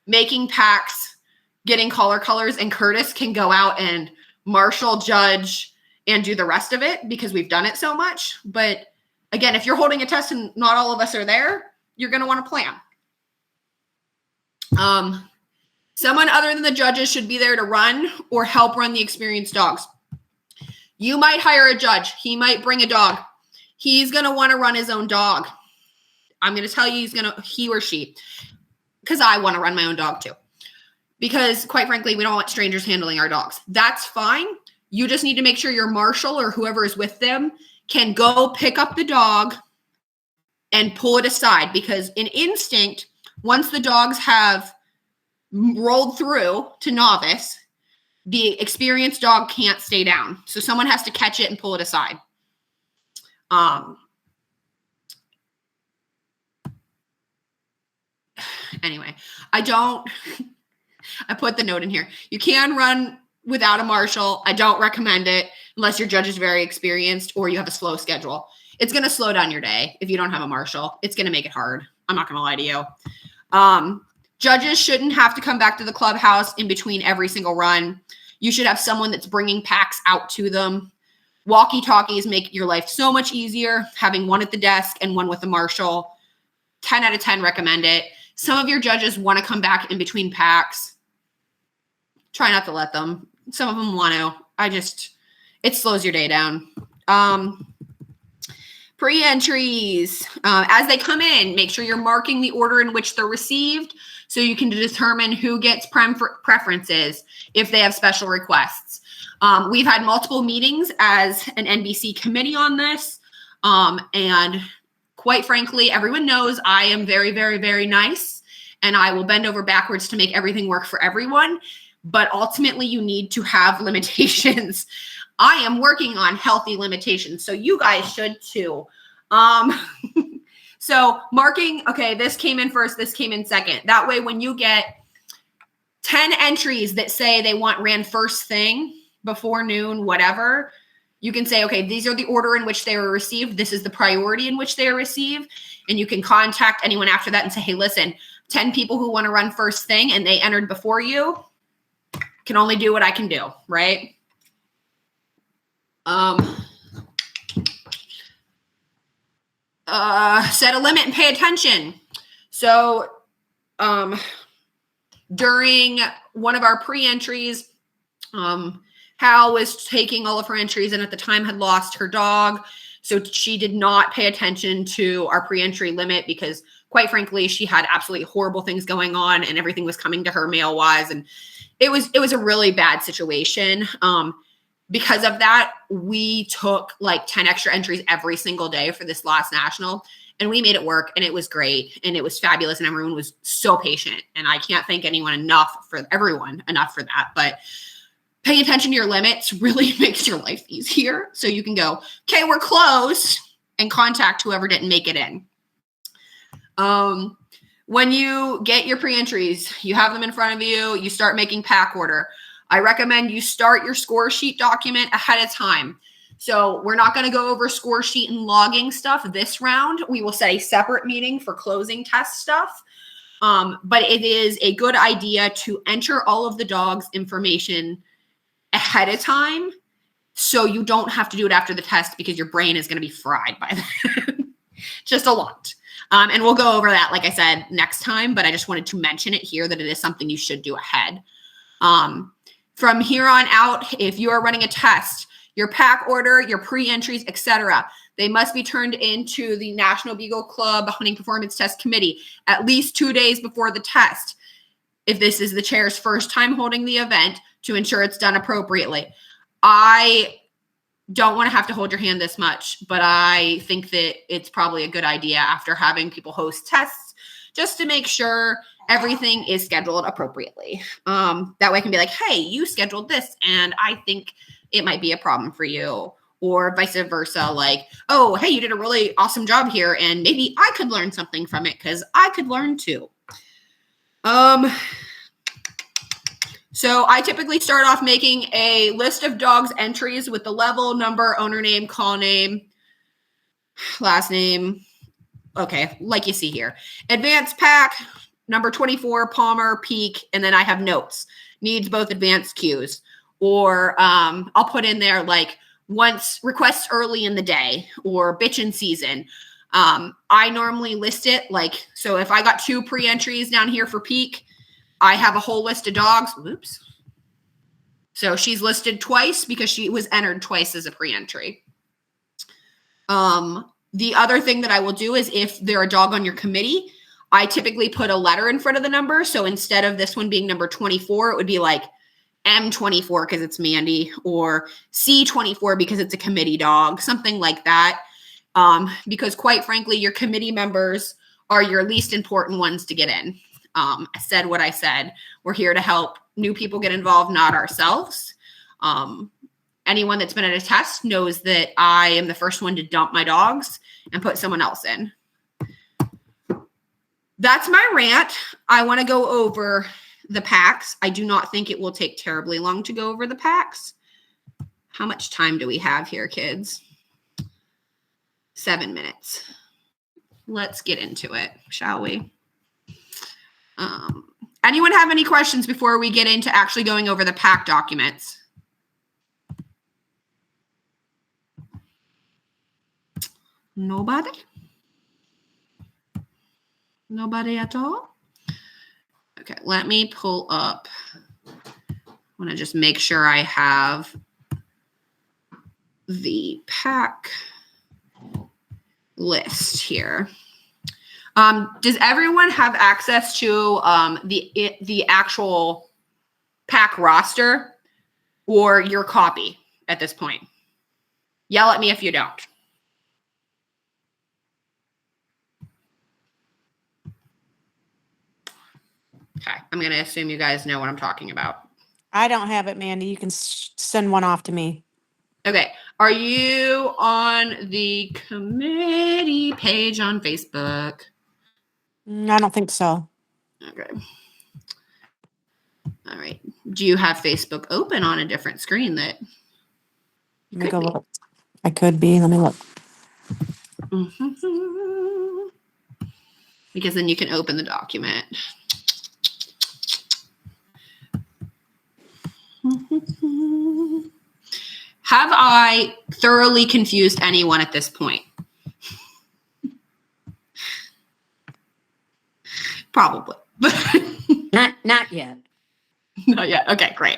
making packs, getting collar colors, and Curtis can go out and marshal, judge, and do the rest of it because we've done it so much. But again, if you're holding a test and not all of us are there, you're going to want to plan. Someone other than the judges should be there to run or help run the experienced dogs. You might hire a judge. He might bring a dog. He's going to want to run his own dog. I'm going to tell you he or she, because I want to run my own dog too. Because quite frankly, we don't want strangers handling our dogs. That's fine. You just need to make sure your marshal or whoever is with them can go pick up the dog and pull it aside, because in instinct, once the dogs have rolled through to novice, the experienced dog can't stay down. So someone has to catch it and pull it aside. Anyway, I put the note in here. You can run without a marshal. I don't recommend it unless your judge is very experienced or you have a slow schedule. It's going to slow down your day if you don't have a marshal. It's going to make it hard. I'm not going to lie to you. Judges shouldn't have to come back to the clubhouse in between every single run. You should have someone that's bringing packs out to them. Walkie-talkies make your life so much easier, having one at the desk and one with the marshal. 10 out of 10 recommend it. Some of your judges want to come back in between packs. Try not to let them. Some of them want to. It slows your day down. Pre-entries. As they come in, make sure you're marking the order in which they're received so you can determine who gets preferences if they have special requests. We've had multiple meetings as an NBC committee on this. And quite frankly, everyone knows I am very, very, very nice, and I will bend over backwards to make everything work for everyone. But ultimately, you need to have limitations. I am working on healthy limitations, so you guys should too. So marking, okay, this came in first, this came in second. That way, when you get 10 entries that say they ran first thing, before noon, whatever, you can say, okay, these are the order in which they were received. This is the priority in which they are received. And you can contact anyone after that and say, hey, listen, 10 people who want to run first thing and they entered before you can only do what I can do, right? Set a limit and pay attention. So during one of our pre-entries, Hal was taking all of her entries and at the time had lost her dog. So she did not pay attention to our pre-entry limit because quite frankly, she had absolutely horrible things going on and everything was coming to her mail wise. And it was a really bad situation. Because of that, we took like 10 extra entries every single day for this last national and we made it work and it was great and it was fabulous and everyone was so patient. And I can't thank everyone enough for that. But paying attention to your limits really makes your life easier. So you can go, okay, we're closed, and contact whoever didn't make it in. When you get your pre-entries, you have them in front of you, you start making pack order. I recommend you start your score sheet document ahead of time. So we're not going to go over score sheet and logging stuff this round. We will set a separate meeting for closing test stuff. But it is a good idea to enter all of the dogs' information ahead of time so you don't have to do it after the test because your brain is going to be fried by then. Just a lot. And we'll go over that, like I said, next time, but I just wanted to mention it here that it is something you should do ahead. From here on out, if you are running a test, your pack order, your pre-entries, etc., they must be turned into the National Beagle Club Hunting Performance Test Committee at least 2 days before the test. if this is the chair's first time holding the event, to ensure it's done appropriately. I don't want to have to hold your hand this much, but I think that it's probably a good idea after having people host tests just to make sure everything is scheduled appropriately. That way I can be like, hey, you scheduled this, and I think it might be a problem for you. Or vice versa, like, oh, hey, you did a really awesome job here, and maybe I could learn something from it because I could learn too. So I typically start off making a list of dogs' entries with the level, number, owner name, call name, last name. Okay, like you see here. Advanced pack, number 24, Palmer, Peak, and then I have notes. Needs both advanced cues. Or I'll put in there like once requests early in the day or bitchin' season. I normally list it like, so if I got 2 pre-entries down here for Peak, I have a whole list of dogs. Oops. So she's listed twice because she was entered twice as a pre-entry. The other thing that I will do is if they're a dog on your committee, I typically put a letter in front of the number. So instead of this one being number 24, it would be like M24 because it's Mandy, or C24 because it's a committee dog, something like that. Because quite frankly, your committee members are your least important ones to get in. I said what I said. We're here to help new people get involved, not ourselves. Anyone that's been at a test knows that I am the first one to dump my dogs and put someone else in. That's my rant. I want to go over the packs. I do not think it will take terribly long to go over the packs. How much time do we have here, kids? 7 minutes. Let's get into it, shall we? Anyone have any questions before we get into actually going over the pack documents? Nobody? Nobody at all? Okay, let me pull up. I want to just make sure I have the pack list here. Does everyone have access to the actual pack roster or your copy at this point? Yell at me if you don't. Okay, I'm going to assume you guys know what I'm talking about. I don't have it, Mandy. You can send one off to me. Okay, are you on the committee page on Facebook? I don't think so. Okay. All right. Do you have Facebook open on a different screen that? Let me go look. I could be. Let me look. Mm-hmm. Because then you can open the document. Have I thoroughly confused anyone at this point? Probably. Not yet. Not yet. Okay, great.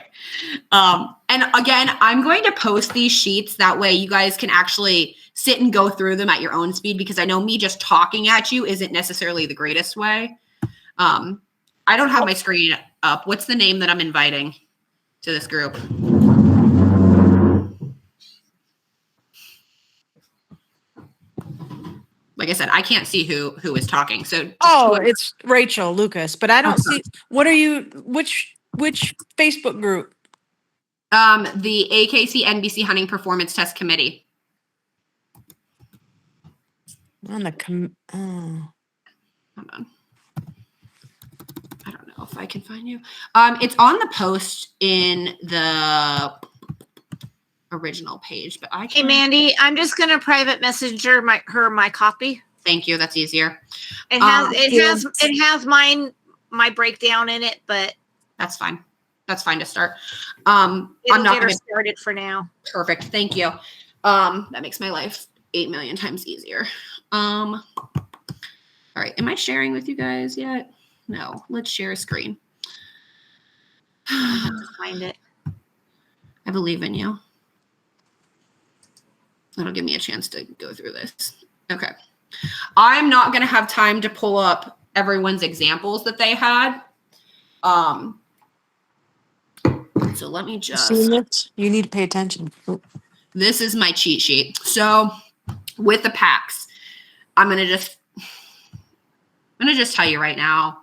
And again, I'm going to post these sheets. That way you guys can actually sit and go through them at your own speed, because I know me just talking at you isn't necessarily the greatest way. I don't have my screen up. What's the name that I'm inviting to this group? Like I said, I can't see who is talking. So It's Rachel Lucas, but I don't see. What are you? Which Facebook group? The AKC NBC Hunting Performance Test Committee. On the Hold on. I don't know if I can find you. It's on the post in the original page, but I can't. Hey, Mandy, I'm just going to private message her my copy. Thank you. That's easier. It has my breakdown in it, but That's fine. That's fine to start. I'm it'll not get her going to. started for now. Perfect. Thank you. That makes my life 8 million times easier. All right. Am I sharing with you guys yet? No. Let's share a screen. I have to find it. I believe in you. That'll give me a chance to go through this. Okay. I'm not going to have time to pull up everyone's examples that they had. So let me just, Seen it? You need to pay attention. this is my cheat sheet. So with the packs, I'm going to just tell you right now,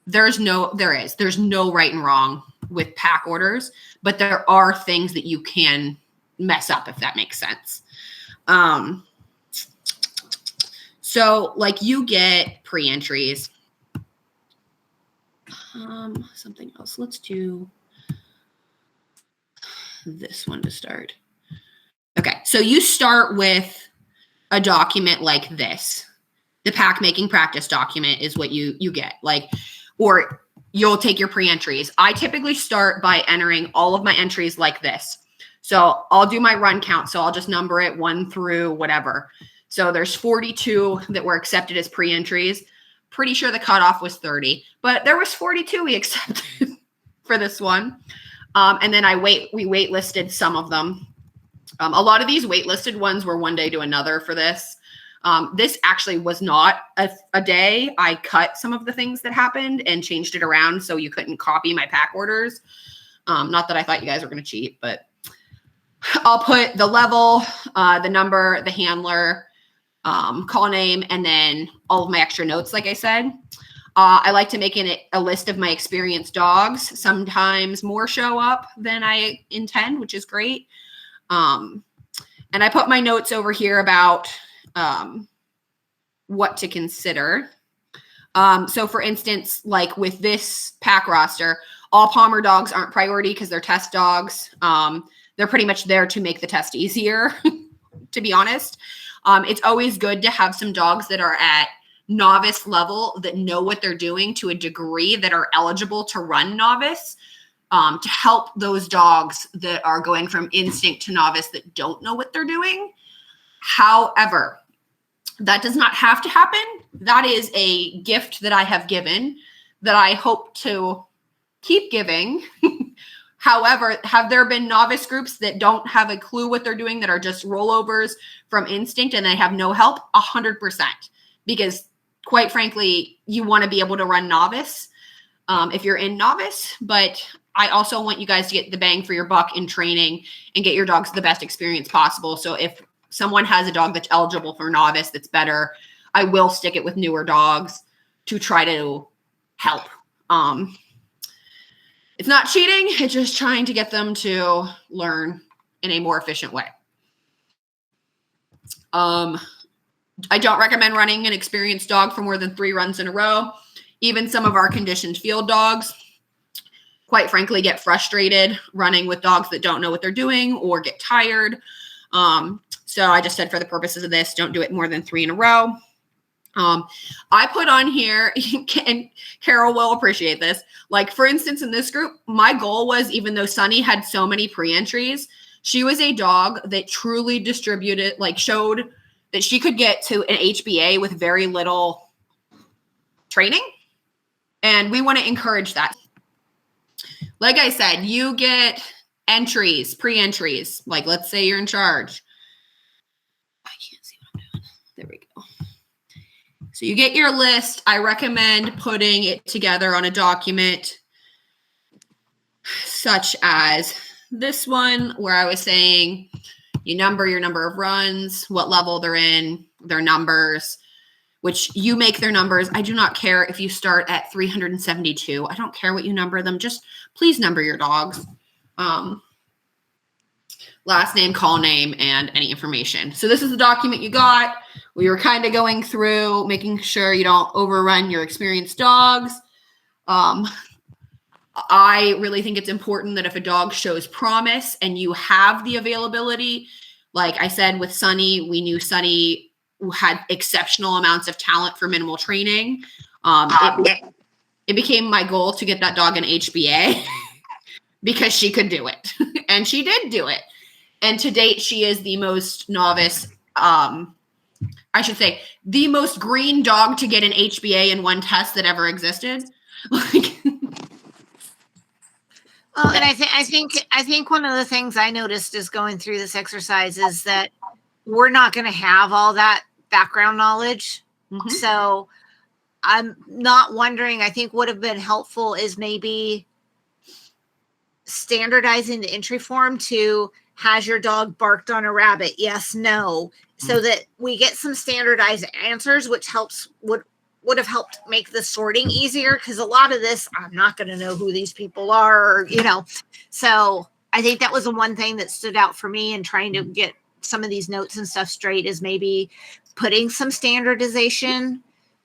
there's no right and wrong with pack orders, but there are things that you can mess up, if that makes sense. So like you get pre-entries. Something else. Let's do this one to start. Okay, so you start with a document like this. The pack making practice document is what you get. Like, or you'll take your pre-entries. I typically start by entering all of my entries like this. So I'll do my run count. So I'll just number it 1 through whatever. So there's 42 that were accepted as pre-entries. Pretty sure the cutoff was 30, but there was 42 we accepted for this one. And then we waitlisted some of them. A lot of these waitlisted ones were one day to another for this. This actually was not a day. I cut some of the things that happened and changed it around so you couldn't copy my pack orders. Not that I thought you guys were going to cheat, but I'll put the level, the number, the handler, call name, and then all of my extra notes, like I said. I like to make a list of my experienced dogs. Sometimes more show up than I intend, which is great. And I put my notes over here about what to consider. So for instance, like with this pack roster, all Palmer dogs aren't priority because they're test dogs. They're pretty much there to make the test easier, to be honest. It's always good to have some dogs that are at novice level that know what they're doing to a degree that are eligible to run novice, to help those dogs that are going from instinct to novice that don't know what they're doing. However, that does not have to happen. That is a gift that I have given that I hope to keep giving. However, have there been novice groups that don't have a clue what they're doing, that are just rollovers from instinct and they have no help? 100%. Because quite frankly, you want to be able to run novice if you're in novice, but I also want you guys to get the bang for your buck in training and get your dogs the best experience possible. So if someone has a dog that's eligible for novice that's better, I will stick it with newer dogs to try to help. It's not cheating. It's just trying to get them to learn in a more efficient way. I don't recommend running an experienced dog for more than 3 runs in a row. Even some of our conditioned field dogs, quite frankly, get frustrated running with dogs that don't know what they're doing or get tired. So I just said, for the purposes of this, don't do it more than 3 in a row. I put on here, and Carol will appreciate this. Like, for instance, in this group, my goal was, even though Sunny had so many pre-entries, she was a dog that truly distributed, like showed that she could get to an HBA with very little training. And we want to encourage that. Like I said, you get entries, pre-entries. Like, let's say you're in charge. I can't see what I'm doing. There we go. So you get your list. I recommend putting it together on a document such as this one, where I was saying you number your number of runs, what level they're in, their numbers, which you make their numbers. I do not care if you start at 372. I don't care what you number them. Just please number your dogs. Last name, call name, and any information. So this is the document you got. We were kind of going through making sure you don't overrun your experienced dogs. I really think it's important that if a dog shows promise and you have the availability, like I said with Sunny, we knew Sunny had exceptional amounts of talent for minimal training. It became my goal to get that dog an HBA because she could do it. And she did do it. And to date, she is the most novice, I should say, the most green dog to get an HBA in one test that ever existed. Well, and I think one of the things I noticed is going through this exercise is that we're not going to have all that background knowledge. Mm-hmm. So I'm not wondering, I think would have been helpful is maybe standardizing the entry form to has your dog barked on a rabbit? Yes, no. So that we get some standardized answers, which would have helped make the sorting easier. Cause a lot of this, I'm not going to know who these people are, so I think that was the one thing that stood out for me in trying to get some of these notes and stuff straight is maybe putting some standardization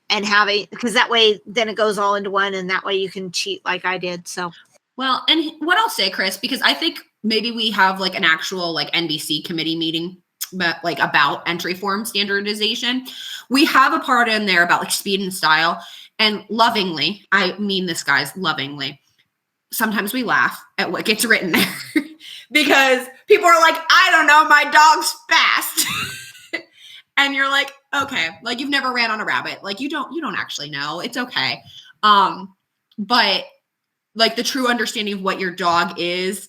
and having, because that way then it goes all into one and that way you can cheat like I did. So, well, and what I'll say, Chris, because I think maybe we have like an actual like NBC committee meeting, but like about entry form standardization. We have a part in there about like speed and style, and lovingly, I mean this, guys, lovingly. Sometimes we laugh at what gets written there because people are like, I don't know, my dog's fast. And you're like, okay, like you've never ran on a rabbit. Like you don't actually know. It's okay. But like the true understanding of what your dog is,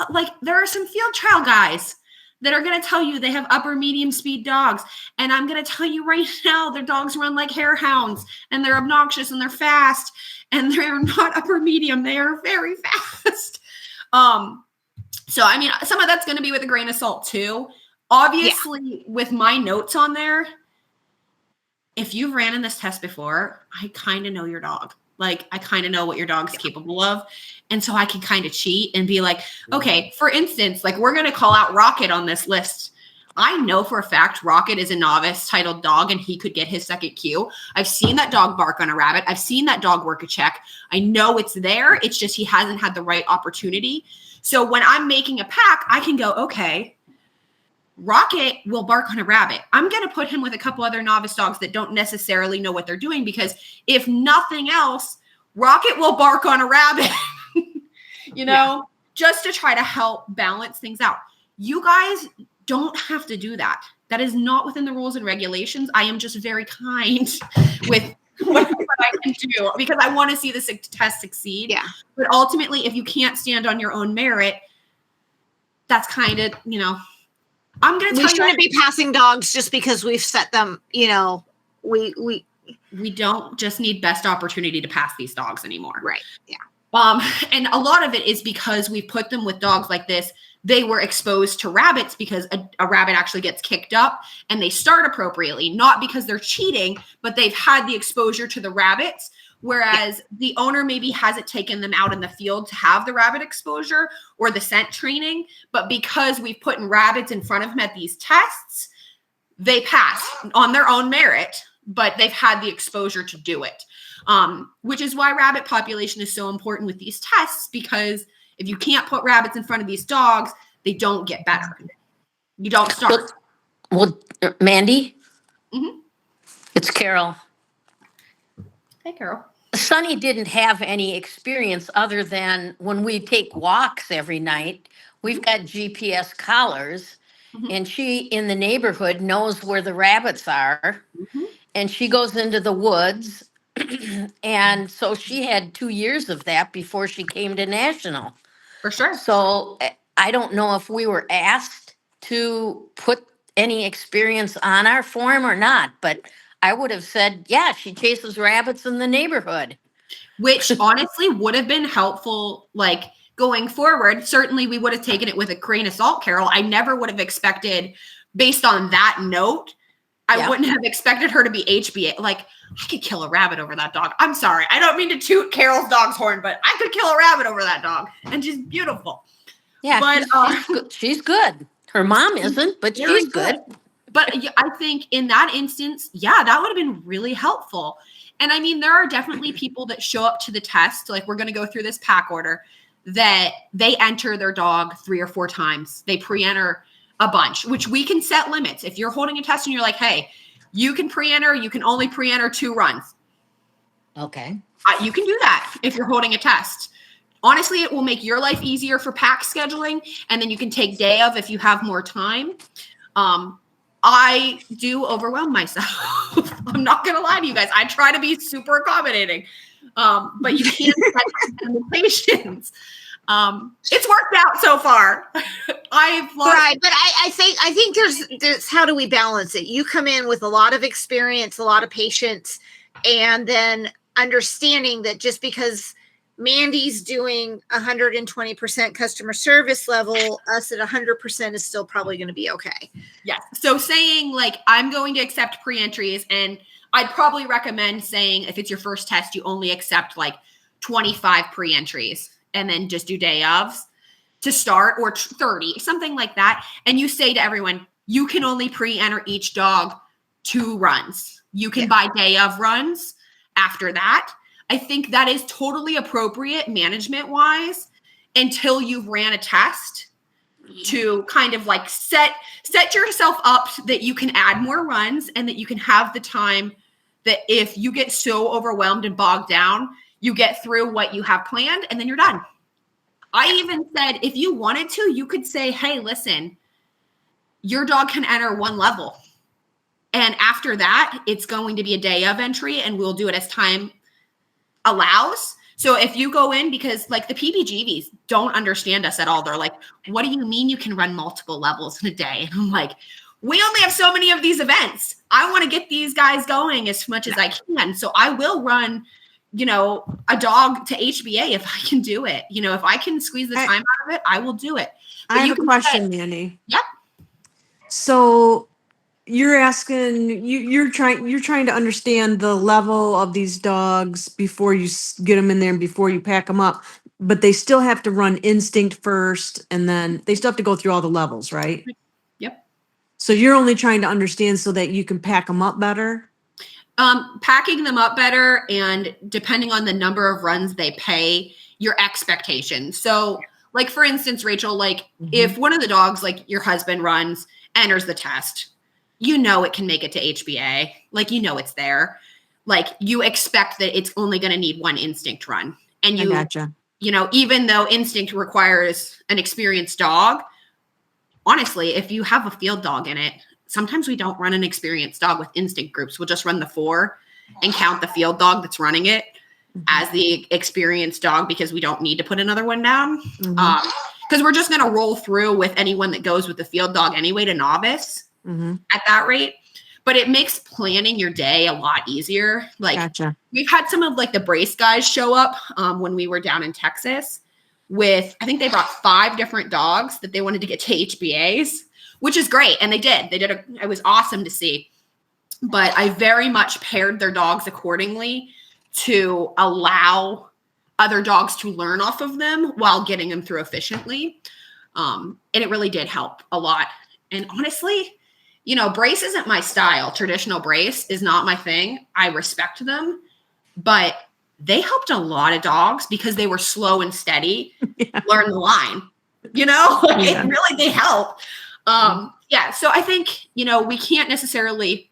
like there are some field trial guys that are going to tell you they have upper medium speed dogs. And I'm going to tell you right now, their dogs run like harehounds and they're obnoxious and they're fast and they're not upper medium. They are very fast. So, I mean, some of that's going to be with a grain of salt too. Obviously, with my notes on there, if you've ran in this test before, I kind of know your dog. Like, I kind of know what your dog's capable of. And so I can kind of cheat and be like, okay, for instance, like we're going to call out Rocket on this list. I know for a fact Rocket is a novice titled dog and he could get his second cue. I've seen that dog bark on a rabbit. I've seen that dog work a check. I know it's there. It's just he hasn't had the right opportunity. So when I'm making a pack, I can go, okay, Rocket will bark on a rabbit. I'm going to put him with a couple other novice dogs that don't necessarily know what they're doing because if nothing else, Rocket will bark on a rabbit, just to try to help balance things out. You guys don't have to do that. That is not within the rules and regulations. I am just very kind with what I can do because I want to see this test succeed. Yeah. But ultimately, if you can't stand on your own merit, that's kind of, I'm going to tell you. We shouldn't be passing dogs just because we've set them, we don't just need best opportunity to pass these dogs anymore. Right. Yeah. And a lot of it is because we put them with dogs like this. They were exposed to rabbits because a rabbit actually gets kicked up and they start appropriately, not because they're cheating, but they've had the exposure to the rabbits. Whereas the owner maybe hasn't taken them out in the field to have the rabbit exposure or the scent training. But because we've put rabbits in front of them at these tests, they pass on their own merit, but they've had the exposure to do it. Which is why rabbit population is so important with these tests, because if you can't put rabbits in front of these dogs, they don't get better. You don't start. Well, Mandy, Mm-hmm. It's Carol. Hey, Carol. Sunny didn't have any experience other than when we take walks every night. We've got GPS collars, and she in the neighborhood knows where the rabbits are, and she goes into the woods. And so she had 2 years of that before she came to National. For sure. So I don't know if we were asked to put any experience on our form or not, but I would have said, yeah, she chases rabbits in the neighborhood. Which honestly would have been helpful, like going forward. Certainly we would have taken it with a grain of salt, Carol. I never would have expected, based on that note, I wouldn't have expected her to be HBA. Like, I could kill a rabbit over that dog. I'm sorry. I don't mean to toot Carol's dog's horn, but I could kill a rabbit over that dog. And she's beautiful. Yeah, but she's good. Her mom isn't, but she's good. But I think in that instance, that would have been really helpful. And I mean, there are definitely people that show up to the test, like we're going to go through this pack order, that they enter their dog 3 or 4 times. They pre-enter a bunch, which we can set limits. If you're holding a test and you're like, hey, you can pre-enter, you can only pre-enter 2 runs. Okay. You can do that if you're holding a test. Honestly, it will make your life easier for pack scheduling, and then you can take day of if you have more time. I do overwhelm myself. I'm not going to lie to you guys. I try to be super accommodating, but you can't set limitations. It's worked out so far. Right, but I think there's how do we balance it? You come in with a lot of experience, a lot of patience. And then understanding that just because Mandy's doing 120% customer service level, us at 100% is still probably going to be okay. Yes. So saying like, I'm going to accept pre-entries, and I'd probably recommend saying if it's your first test, you only accept like 25 pre-entries and then just do day ofs to start, or 30, something like that. And you say to everyone, you can only pre-enter each dog 2 runs. You can buy day of runs after that. I think that is totally appropriate management wise until you've ran a test to kind of like set yourself up that you can add more runs and that you can have the time that if you get so overwhelmed and bogged down, you get through what you have planned and then you're done. I even said, if you wanted to, you could say, hey, listen, your dog can enter 1 level. And after that, it's going to be a day of entry and we'll do it as time allows. So if you go in, because like the PBGVs don't understand us at all. They're like, what do you mean you can run multiple levels in a day? And I'm like, we only have so many of these events. I want to get these guys going as much as I can. So I will run, you know, a dog to HBA if I can do it. You know, if I can squeeze the time out of it, I will do it. But I have a question, Mandy. Yep. So you're asking, you're trying to understand the level of these dogs before you get them in there and before you pack them up, but they still have to run instinct first, and then they still have to go through all the levels, right? Yep. So you're only trying to understand so that you can pack them up better? Packing them up better, and depending on the number of runs they pay, your expectations. So like, for instance, Rachel, like if one of the dogs, like your husband runs, enters the test, you know it can make it to HBA. Like, you know it's there. Like, you expect that it's only going to need 1 instinct run. And I gotcha. You know, even though instinct requires an experienced dog, honestly, if you have a field dog in it, sometimes we don't run an experienced dog with instinct groups. We'll just run the 4 and count the field dog that's running it as the experienced dog, because we don't need to put another one down. Because we're just going to roll through with anyone that goes with the field dog anyway to novice at that rate. But it makes planning your day a lot easier. Like, Gotcha. We've had some of like the brace guys show up when we were down in Texas with, I think they brought 5 different dogs that they wanted to get to HBAs, which is great. And they did. It was awesome to see. But I very much paired their dogs accordingly to allow other dogs to learn off of them while getting them through efficiently. And it really did help a lot. And honestly, you know, brace isn't my style. Traditional brace is not my thing. I respect them, but they helped a lot of dogs because they were slow and steady, learn the line, you know, it really, they help. So I think, you know, we can't necessarily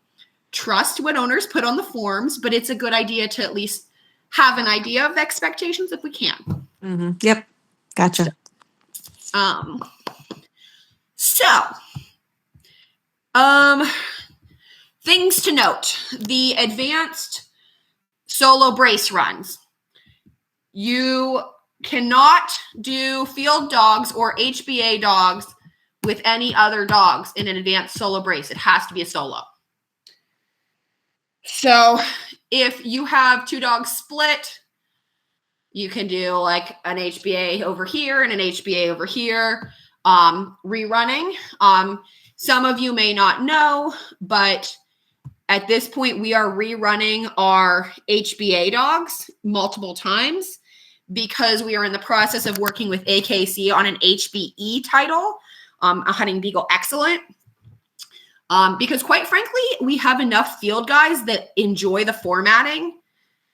trust what owners put on the forms, but it's a good idea to at least have an idea of expectations if we can. Yep. Gotcha. Things to note: the advanced solo brace runs. You cannot do field dogs or HBA dogs with any other dogs in an advanced solo brace. It has to be a solo. So if you have 2 dogs split, you can do like an HBA over here and an HBA over here, rerunning. Some of you may not know, but at this point, we are rerunning our HBA dogs multiple times because we are in the process of working with AKC on an HBE title, a Hunting Beagle Excellent. Because quite frankly, we have enough field guys that enjoy the formatting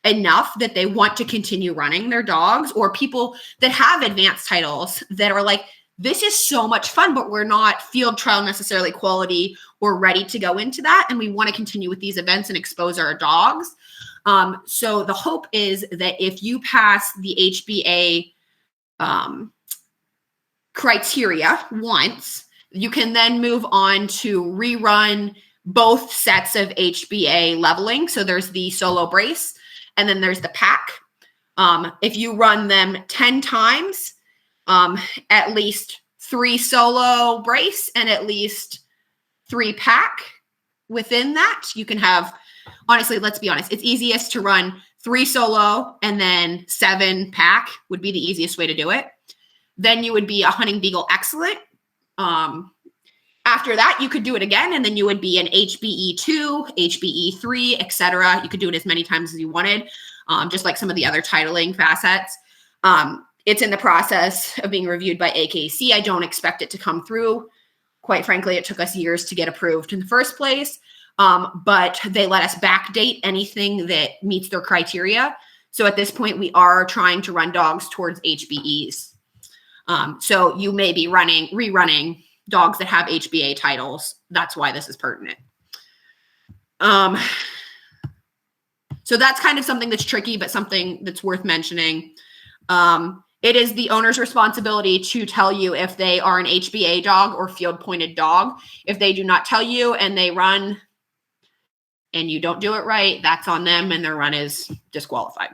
enough that they want to continue running their dogs, or people that have advanced titles that are like, this is so much fun, but we're not field trial necessarily quality or ready to go into that. And we want to continue with these events and expose our dogs. So the hope is that if you pass the HBA criteria once, you can then move on to rerun both sets of HBA leveling. So there's the solo brace and then there's the pack. If you run them 10 times, at least 3 solo brace and at least 3 pack within that, you can have honestly, let's be honest, it's easiest to run 3 solo and then 7 pack would be the easiest way to do it. Then you would be a hunting beagle excellent. After that, you could do it again, and then you would be an HBE2, HBE3, etc. You could do it as many times as you wanted, just like some of the other titling facets. It's in the process of being reviewed by AKC. I don't expect it to come through. Quite frankly, it took us years to get approved in the first place, but they let us backdate anything that meets their criteria. So at this point, we are trying to run dogs towards HBEs. So you may be rerunning dogs that have HBA titles. That's why this is pertinent. So that's kind of something that's tricky, but something that's worth mentioning. It is the owner's responsibility to tell you if they are an HBA dog or field pointed dog. If they do not tell you and they run and you don't do it right, that's on them and their run is disqualified.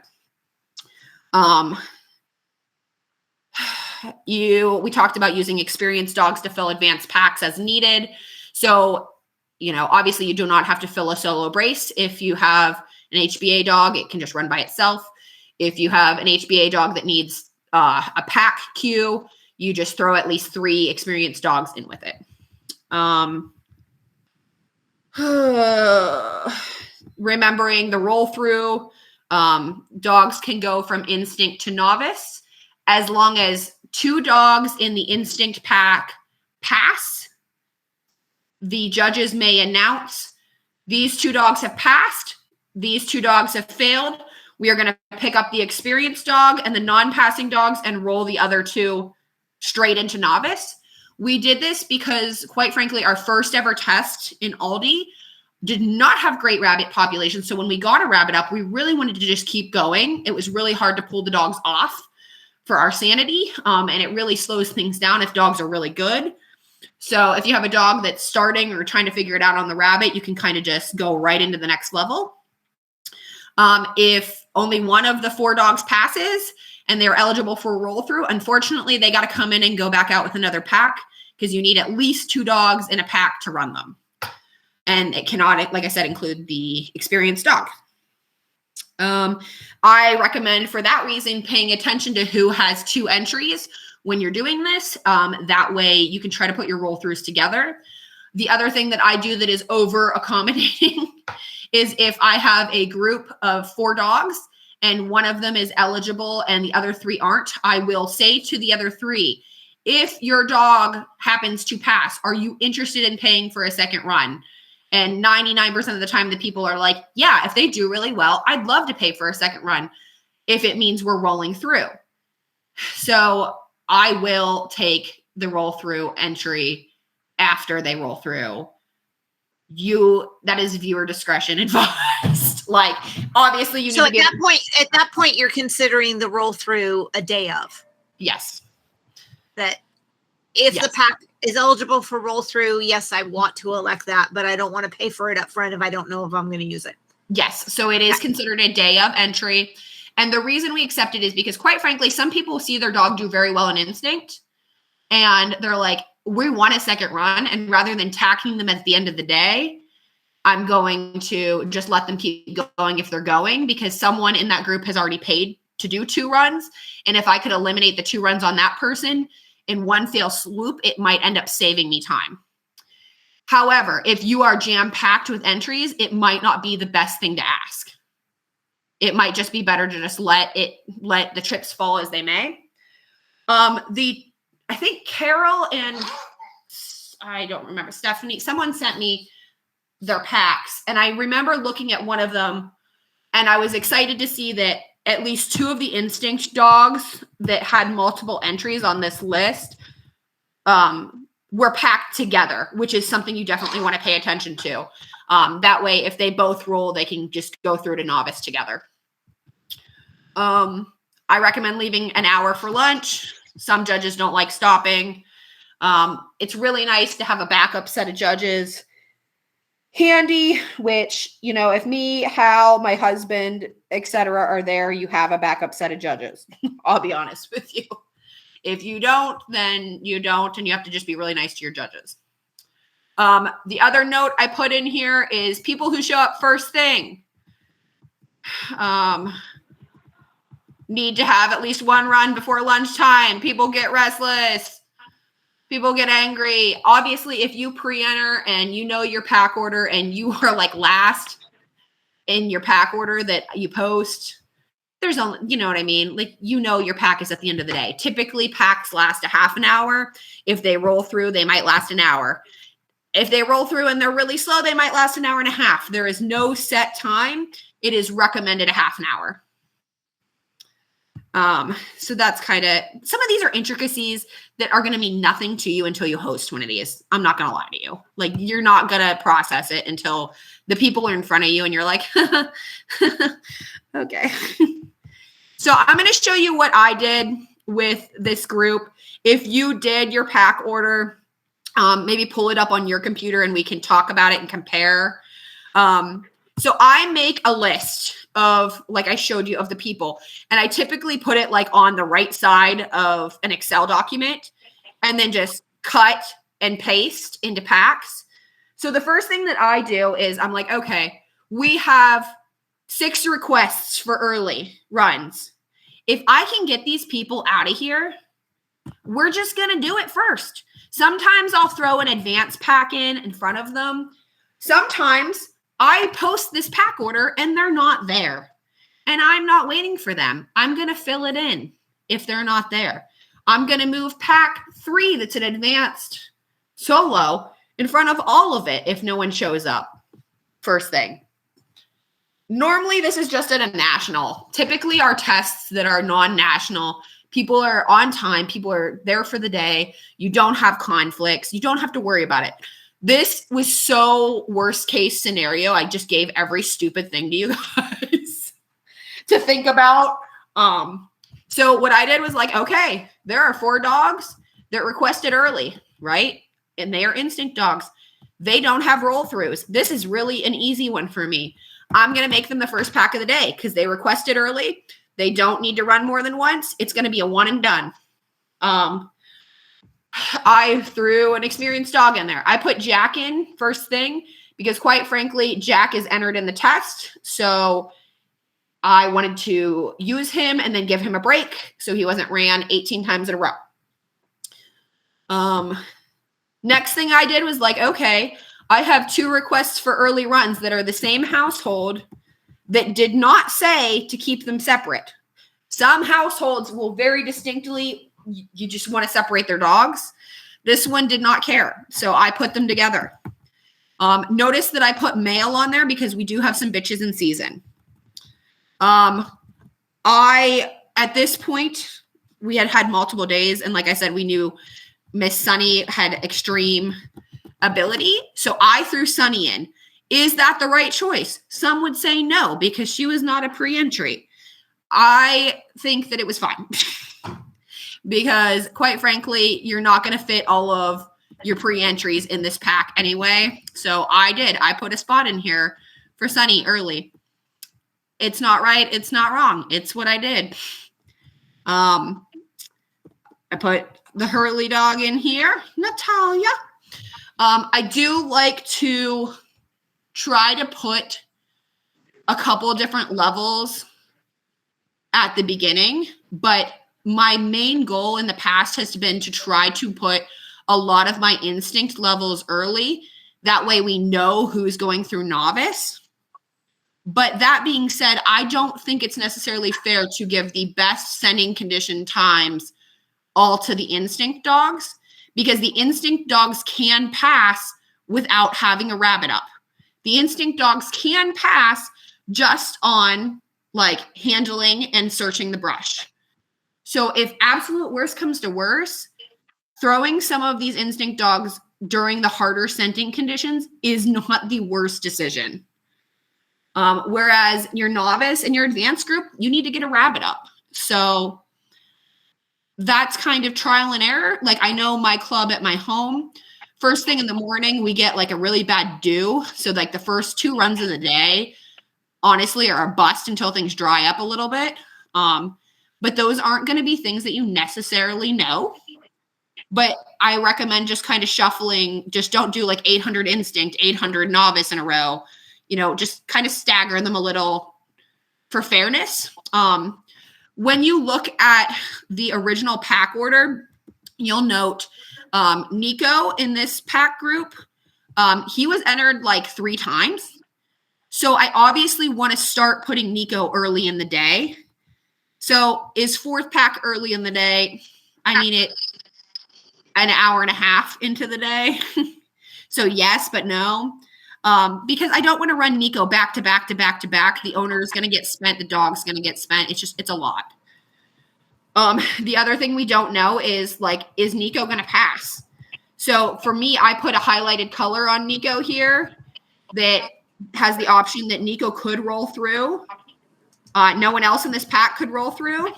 We talked about using experienced dogs to fill advanced packs as needed. So, obviously you do not have to fill a solo brace. If you have an HBA dog, it can just run by itself. If you have an HBA dog that needs a pack queue, you just throw at least 3 experienced dogs in with it. Remembering the roll through, dogs can go from instinct to novice as long as 2 dogs in the instinct pack pass. The judges may announce these 2 dogs have passed, these 2 dogs have failed. We are going to pick up the experienced dog and the non-passing dogs and roll the other 2 straight into novice. We did this because, quite frankly, our first ever test in Aldi did not have great rabbit populations. So when we got a rabbit up, we really wanted to just keep going. It was really hard to pull the dogs off for our sanity. And it really slows things down if dogs are really good. So if you have a dog that's starting or trying to figure it out on the rabbit, you can kind of just go right into the next level. If only one of the 4 dogs passes and they're eligible for a roll through, unfortunately, they got to come in and go back out with another pack because you need at least 2 dogs in a pack to run them. And it cannot, like I said, include the experienced dog. I recommend for that reason, paying attention to who has 2 entries when you're doing this. That way you can try to put your roll throughs together. The other thing that I do that is over accommodating is if I have a group of 4 dogs and one of them is eligible and the other 3 aren't, I will say to the other 3, if your dog happens to pass, are you interested in paying for a second run? And 99% of the time, the people are like, yeah, if they do really well, I'd love to pay for a second run if it means we're rolling through. So I will take the roll through entry after they roll through. That is viewer discretion advised. Like, obviously you need So to at that point, you're considering the roll through a day of. Yes. That if Yes. the pack is eligible for roll through, yes, I want to elect that, but I don't want to pay for it up front if I don't know if I'm going to use it. Yes. So it is considered a day of entry. And the reason we accept it is because, quite frankly, some people see their dog do very well in instinct and they're like, we want a second run. And rather than tacking them at the end of the day, I'm going to just let them keep going if they're going, because someone in that group has already paid to do 2 runs. And if I could eliminate the 2 runs on that person in one fell swoop, it might end up saving me time. However, if you are jam-packed with entries, it might not be the best thing to ask. It might just be better to just let the chips fall as they may. I think Carol and I don't remember, Stephanie, someone sent me their packs. And I remember looking at one of them and I was excited to see that at least 2 of the instinct dogs that had multiple entries on this list were packed together, which is something you definitely want to pay attention to. That way, if they both roll, they can just go through to novice together. I recommend leaving an hour for lunch. Some judges don't like stopping. It's really nice to have a backup set of judges handy, which, if me, Hal, my husband, etc. are there, you have a backup set of judges. I'll be honest with you. If you don't, then you don't, and you have to just be really nice to your judges. The other note I put in here is people who show up first thing need to have at least one run before lunchtime. People get restless. People get angry. Obviously, if you pre-enter and you know your pack order and you are like last in your pack order that you post, there's only, you know what I mean? Like, you know, your pack is at the end of the day. Typically, packs last a half an hour. If they roll through, they might last an hour. If they roll through and they're really slow, they might last an hour and a half. There is no set time. It is recommended a half an hour. So that's kind of, some of these are intricacies that are going to mean nothing to you until you host one of these. I'm not going to lie to you. Like, you're not going to process it until the people are in front of you and you're like, okay. So I'm going to show you what I did with this group. If you did your pack order, maybe pull it up on your computer and we can talk about it and compare. So I make a list of, like I showed you, of the people, and I typically put it like on the right side of an Excel document and then just cut and paste into packs. So the first thing that I do is I'm like, okay, we have 6 requests for early runs. If I can get these people out of here, we're just going to do it first. Sometimes I'll throw an advance pack in front of them. Sometimes I post this pack order and they're not there. And I'm not waiting for them. I'm going to fill it in if they're not there. I'm going to move pack 3 that's an advanced solo in front of all of it if no one shows up first thing. Normally, this is just at a national. Typically, our tests that are non-national, people are on time. People are there for the day. You don't have conflicts. You don't have to worry about it. This was so worst case scenario. I just gave every stupid thing to you guys to think about. So what I did was like, okay, there are 4 dogs that requested early, right? And they are instinct dogs. They don't have roll throughs. This is really an easy one for me. I'm going to make them the first pack of the day because they requested early. They don't need to run more than once. It's going to be a one and done. I threw an experienced dog in there. I put Jack in first thing because, quite frankly, Jack is entered in the test. So I wanted to use him and then give him a break so he wasn't ran 18 times in a row. Next thing I did was like, okay, I have 2 requests for early runs that are the same household that did not say to keep them separate. Some households will very distinctly, you just want to separate their dogs. This one did not care. So I put them together. Notice that I put male on there because we do have some bitches in season. At this point, we had multiple days. And like I said, we knew Miss Sunny had extreme ability. So I threw Sunny in. Is that the right choice? Some would say no, because she was not a pre-entry. I think that it was fine. Because quite frankly, you're not going to fit all of your pre-entries in this pack anyway. So I put a spot in here for Sunny early. It's not right. It's not wrong. It's what I did. I put the Hurley dog in here, Natalia. I do like to try to put a couple different levels at the beginning, but my main goal in the past has been to try to put a lot of my instinct levels early. That way we know who's going through novice. But that being said, I don't think it's necessarily fair to give the best sending condition times all to the instinct dogs, because the instinct dogs can pass without having a rabbit up. The instinct dogs can pass just on like handling and searching the brush. So if absolute worst comes to worst, throwing some of these instinct dogs during the harder scenting conditions is not the worst decision. Whereas your novice and your advanced group, you need to get a rabbit up. So that's kind of trial and error. Like, I know my club at my home, first thing in the morning, we get like a really bad dew. So like the first 2 runs of the day, honestly, are a bust until things dry up a little bit. But those aren't going to be things that you necessarily know. but I recommend just kind of shuffling. Just don't do like 800 instinct, 800 novice in a row. Just kind of stagger them a little for fairness. When you look at the original pack order, you'll note Nico in this pack group, he was entered like 3 times. So I obviously want to start putting Nico early in the day. So is 4th pack early in the day? I mean it an hour and a half into the day. So yes, but no. Because I don't want to run Nico back to back to back to back. The owner is going to get spent. The dog's going to get spent. It's a lot. The other thing we don't know is is Nico going to pass? So for me, I put a highlighted color on Nico here that has the option that Nico could roll through. No one else in this pack could roll through.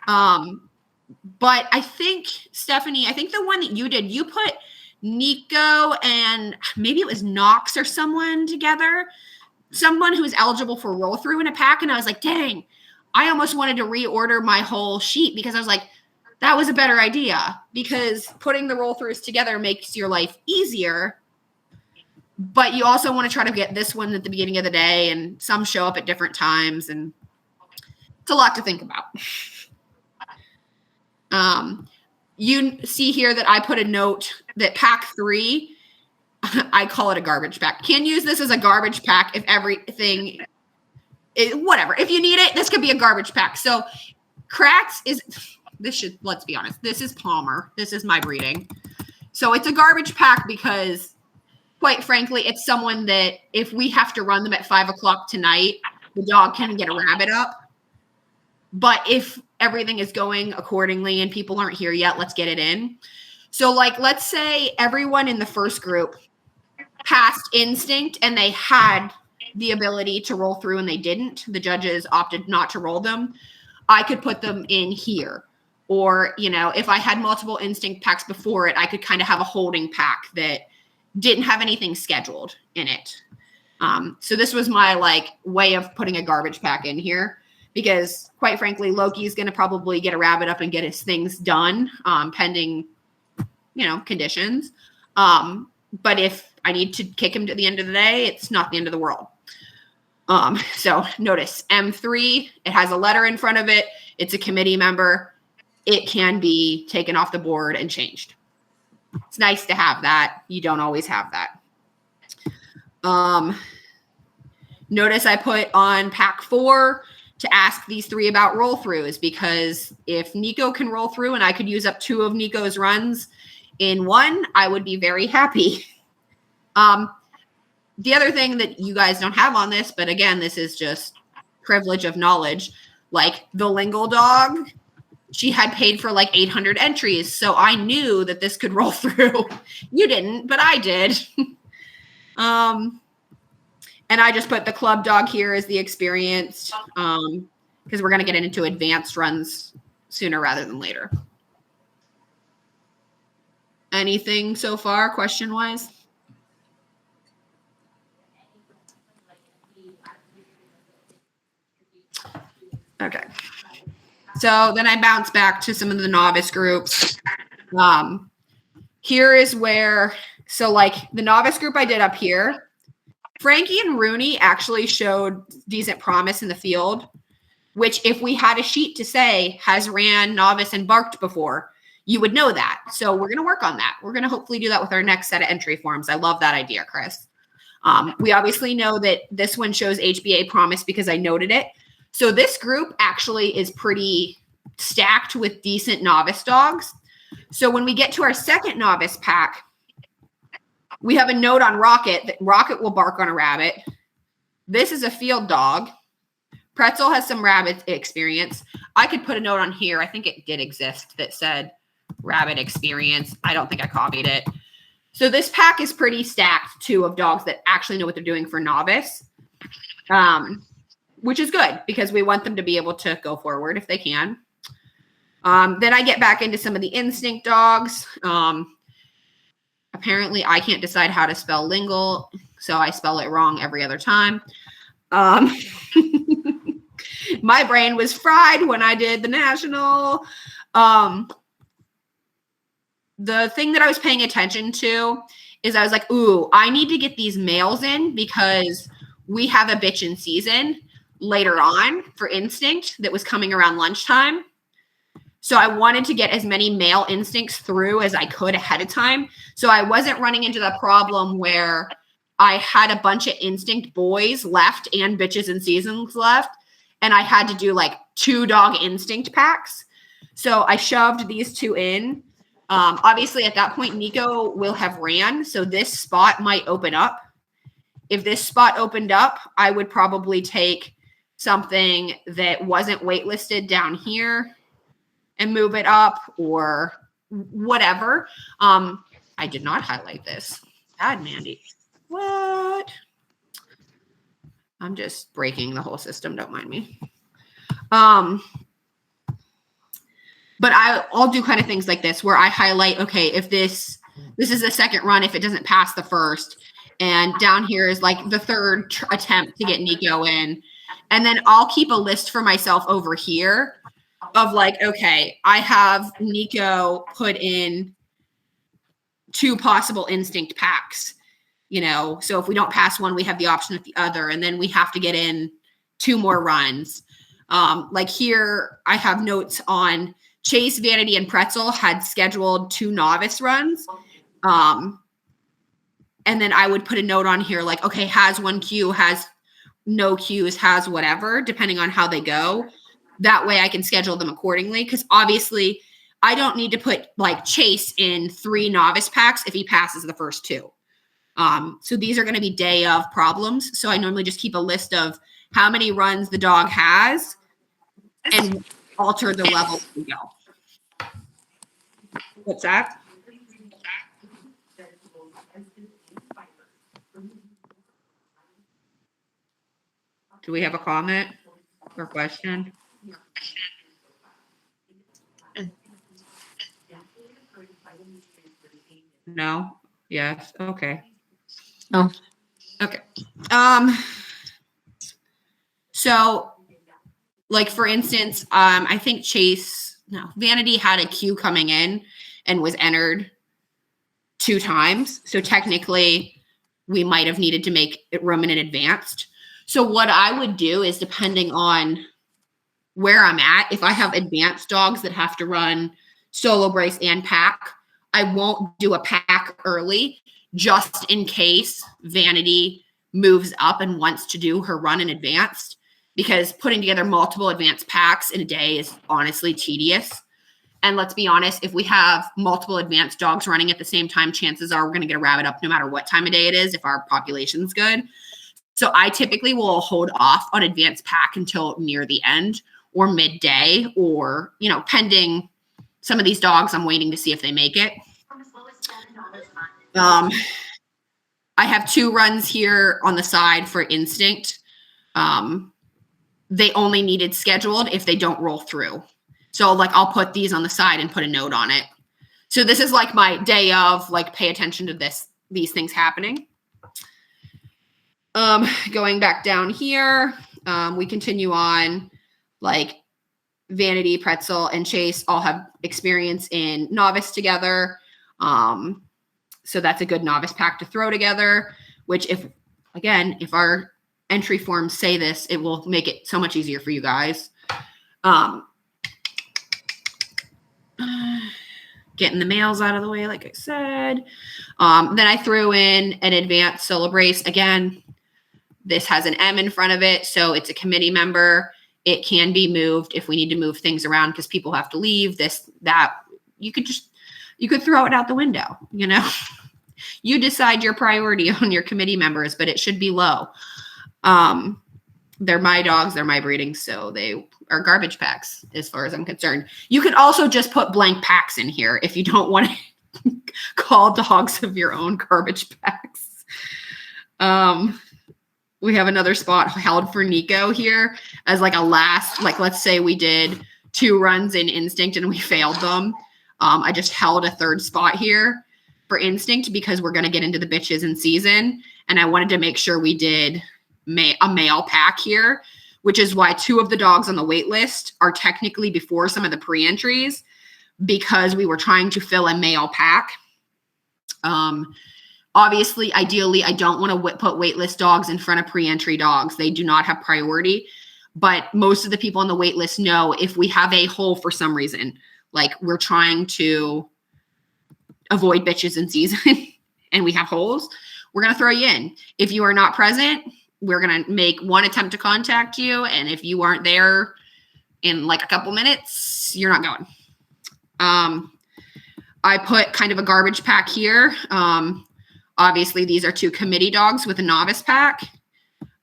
But I think, Stephanie, the one that you did, you put Nico and maybe it was Knox or someone together, someone who's eligible for roll through in a pack. And I was like, dang, I almost wanted to reorder my whole sheet because I was like, that was a better idea, because putting the roll throughs together makes your life easier. But you also want to try to get this one at the beginning of the day, and some show up at different times, and it's a lot to think about. You see here that I put a note that pack 3, I call it a garbage pack. Can use this as a garbage pack if everything is whatever. If you need it, this could be a garbage pack. So Kratz let's be honest, this is Palmer. This is my breeding. So it's a garbage pack because, quite frankly, it's someone that if we have to run them at 5 o'clock tonight, the dog can get a rabbit up. But if everything is going accordingly and people aren't here yet, let's get it in. So let's say everyone in the first group passed instinct and they had the ability to roll through and they didn't. The judges opted not to roll them. I could put them in here. Or, if I had multiple instinct packs before it, I could kind of have a holding pack that didn't have anything scheduled in it. So this was my way of putting a garbage pack in here, because quite frankly, Loki's going to probably get a rabbit up and get his things done, pending, conditions. But if I need to kick him to the end of the day, it's not the end of the world. So notice M3, it has a letter in front of it. It's a committee member. It can be taken off the board and changed. It's nice to have that. You don't always have that. Notice I put on pack 4 to ask these 3 about roll throughs, because if Nico can roll through and I could use up 2 of Nico's runs in one, I would be very happy. The other thing that you guys don't have on this, but again, this is just privilege of knowledge, the Lingle dog, she had paid for 800 entries. So I knew that this could roll through. You didn't, but I did. And I just put the club dog here as the experienced, because we're going to get into advanced runs sooner rather than later. Anything so far, question-wise? Okay. So then I bounce back to some of the novice groups. Here is where, the novice group I did up here, Frankie and Rooney actually showed decent promise in the field, which if we had a sheet to say has ran novice and barked before, you would know that. So we're going to work on that. We're going to hopefully do that with our next set of entry forms. I love that idea, Chris. We obviously know that this one shows HBA promise because I noted it. So this group actually is pretty stacked with decent novice dogs. So when we get to our second novice pack, we have a note on Rocket that Rocket will bark on a rabbit. This is a field dog. Pretzel has some rabbit experience. I could put a note on here. I think it did exist that said rabbit experience. I don't think I copied it. So this pack is pretty stacked too, of dogs that actually know what they're doing for novice. Which is good because we want them to be able to go forward if they can. Then I get back into some of the instinct dogs. Apparently I can't decide how to spell lingle, so I spell it wrong every other time. My brain was fried when I did the national. the thing that I was paying attention to is I was like, ooh, I need to get these males in because we have a bitch in season later on for Instinct that was coming around lunchtime. So I wanted to get as many male instincts through as I could ahead of time. So I wasn't running into the problem where I had a bunch of instinct boys left and bitches in seasons left. And I had to do like 2 dog instinct packs. So I shoved these 2 in. Obviously at that point, Nico will have ran. So this spot might open up. If this spot opened up, I would probably take something that wasn't waitlisted down here and move it up or whatever. I did not highlight this. God, Mandy. What? I'm just breaking the whole system. Don't mind me. But I'll do kind of things like this where I highlight, okay, if this is the second run, if it doesn't pass the first, and down here is like the third attempt to get Nico in. And then I'll keep a list for myself over here of like, okay, I have Nico put in 2 possible instinct packs, you know, so if we don't pass one, we have the option of the other, and then we have to get in 2 more runs. Like here, I have notes on Chase, Vanity, and Pretzel had scheduled 2 novice runs. And then I would put a note on here like, okay, has 1 queue, has no queues, has whatever, depending on how they go. That way I can schedule them accordingly. Because obviously I don't need to put like Chase in 3 novice packs if he passes the first 2. So these are going to be day of problems. So I normally just keep a list of how many runs the dog has and alter the level we go. What's that? Do we have a comment or question? No? Yes. Okay. No. Okay. So like for instance, I think Vanity had a queue coming in and was entered 2 times. So technically we might have needed to make it room in advanced. So what I would do is depending on where I'm at, if I have advanced dogs that have to run solo brace and pack, I won't do a pack early just in case Vanity moves up and wants to do her run in advanced, because putting together multiple advanced packs in a day is honestly tedious. And let's be honest, if we have multiple advanced dogs running at the same time, chances are we're going to get a rabbit up no matter what time of day it is if our population's good. So I typically will hold off on advanced pack until near the end or midday, or, you know, pending some of these dogs, I'm waiting to see if they make it. I have 2 runs here on the side for Instinct. They only needed scheduled if they don't roll through. So like I'll put these on the side and put a note on it. So this is like my day of like, pay attention to these things happening. Going back down here, we continue on, like Vanity, Pretzel, and Chase all have experience in novice together. So that's a good novice pack to throw together, which if our entry forms say this, it will make it so much easier for you guys. Getting the males out of the way, like I said. Then I threw in an advanced solo brace. Again, this has an M in front of it, so it's a committee member. It can be moved if we need to move things around because people have to leave, this, that. You could throw it out the window, you know. You decide your priority on your committee members, but it should be low. They're my dogs, they're my breeding, so they are garbage packs as far as I'm concerned. You could also just put blank packs in here if you don't want to call dogs of your own garbage packs. We have another spot held for Nico here as like a last, like let's say we did 2 runs in Instinct and we failed them. I just held a 3rd spot here for Instinct because we're going to get into the bitches in season. And I wanted to make sure we did a male pack here, which is why 2 of the dogs on the wait list are technically before some of the pre-entries. because we were trying to fill a male pack. Obviously, ideally, I don't want to put waitlist dogs in front of pre-entry dogs. They do not have priority. But most of the people on the wait list know if we have a hole for some reason, like we're trying to avoid bitches in season and we have holes, we're going to throw you in. If you are not present, we're going to make one attempt to contact you. And if you aren't there in like a couple minutes, you're not going. I put kind of a garbage pack here. Obviously, these are 2 committee dogs with a novice pack.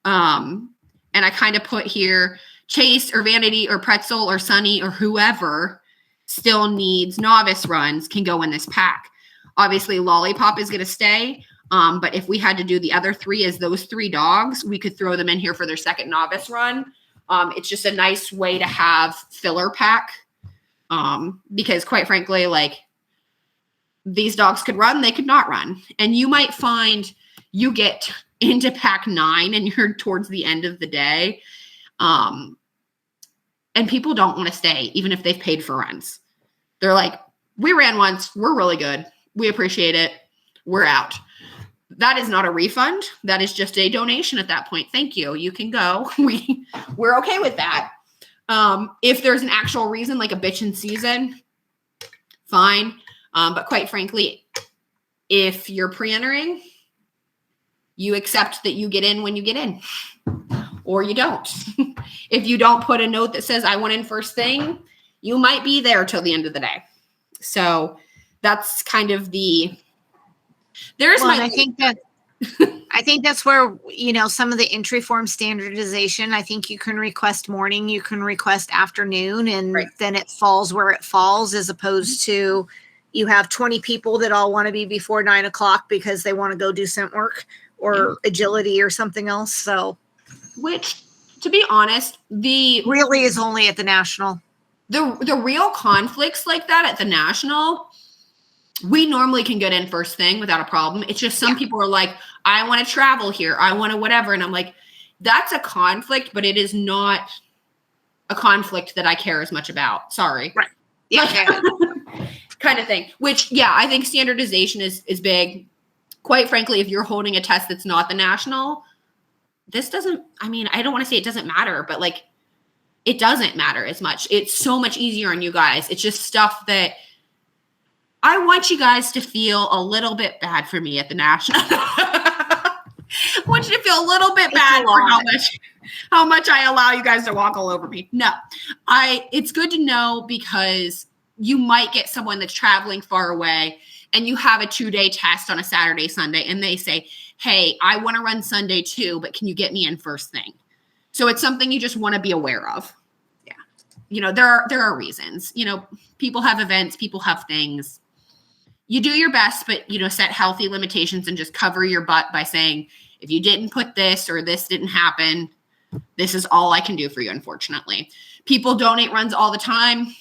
And I kind of put here Chase or Vanity or Pretzel or Sunny or whoever still needs novice runs can go in this pack. Obviously, Lollipop is going to stay. But if we had to do the other 3 as those 3 dogs, we could throw them in here for their second novice run. It's just a nice way to have filler pack. Because quite frankly, like these dogs could run, they could not run. And you might find you get into pack 9 and you're towards the end of the day. And people don't want to stay, even if they've paid for runs. They're like, we ran once. We're really good. We appreciate it. We're out. That is not a refund. That is just a donation at that point. Thank you. You can go. We're okay with that. If there's an actual reason, like a bitch in season, fine. But quite frankly, if you're pre-entering, you accept that you get in when you get in, or you don't. If you don't put a note that says, I want in first thing, you might be there till the end of the day. So that's kind of I think that's where, some of the entry form standardization, I think you can request morning, you can request afternoon, and right. Then it falls where it falls, as opposed to you have 20 people that all want to be before 9 o'clock because they want to go do scent work or agility or something else. So, which, to be honest, really is only at the national. The real conflicts like that at the national, we normally can get in first thing without a problem. It's just some people are like, I want to travel here. I want to whatever. And I'm like, that's a conflict, but it is not a conflict that I care as much about. Sorry. Right. Yeah. Kind of thing, which, I think standardization is big. Quite frankly, if you're holding a test that's not the national, I don't want to say it doesn't matter, but like, it doesn't matter as much. It's so much easier on you guys. It's just stuff that I want you guys to feel a little bit bad for me at the national. I want you to feel a little bit bad for how much I allow you guys to walk all over me. No, it's good to know, because you might get someone that's traveling far away and you have a 2-day test on a Saturday, Sunday, and they say, hey, I want to run Sunday too, but can you get me in first thing? So it's something you just want to be aware of. Yeah. There are reasons, people have events, people have things. You do your best, but, set healthy limitations and just cover your butt by saying, if you didn't put this or this didn't happen, this is all I can do for you, unfortunately. People donate runs all the time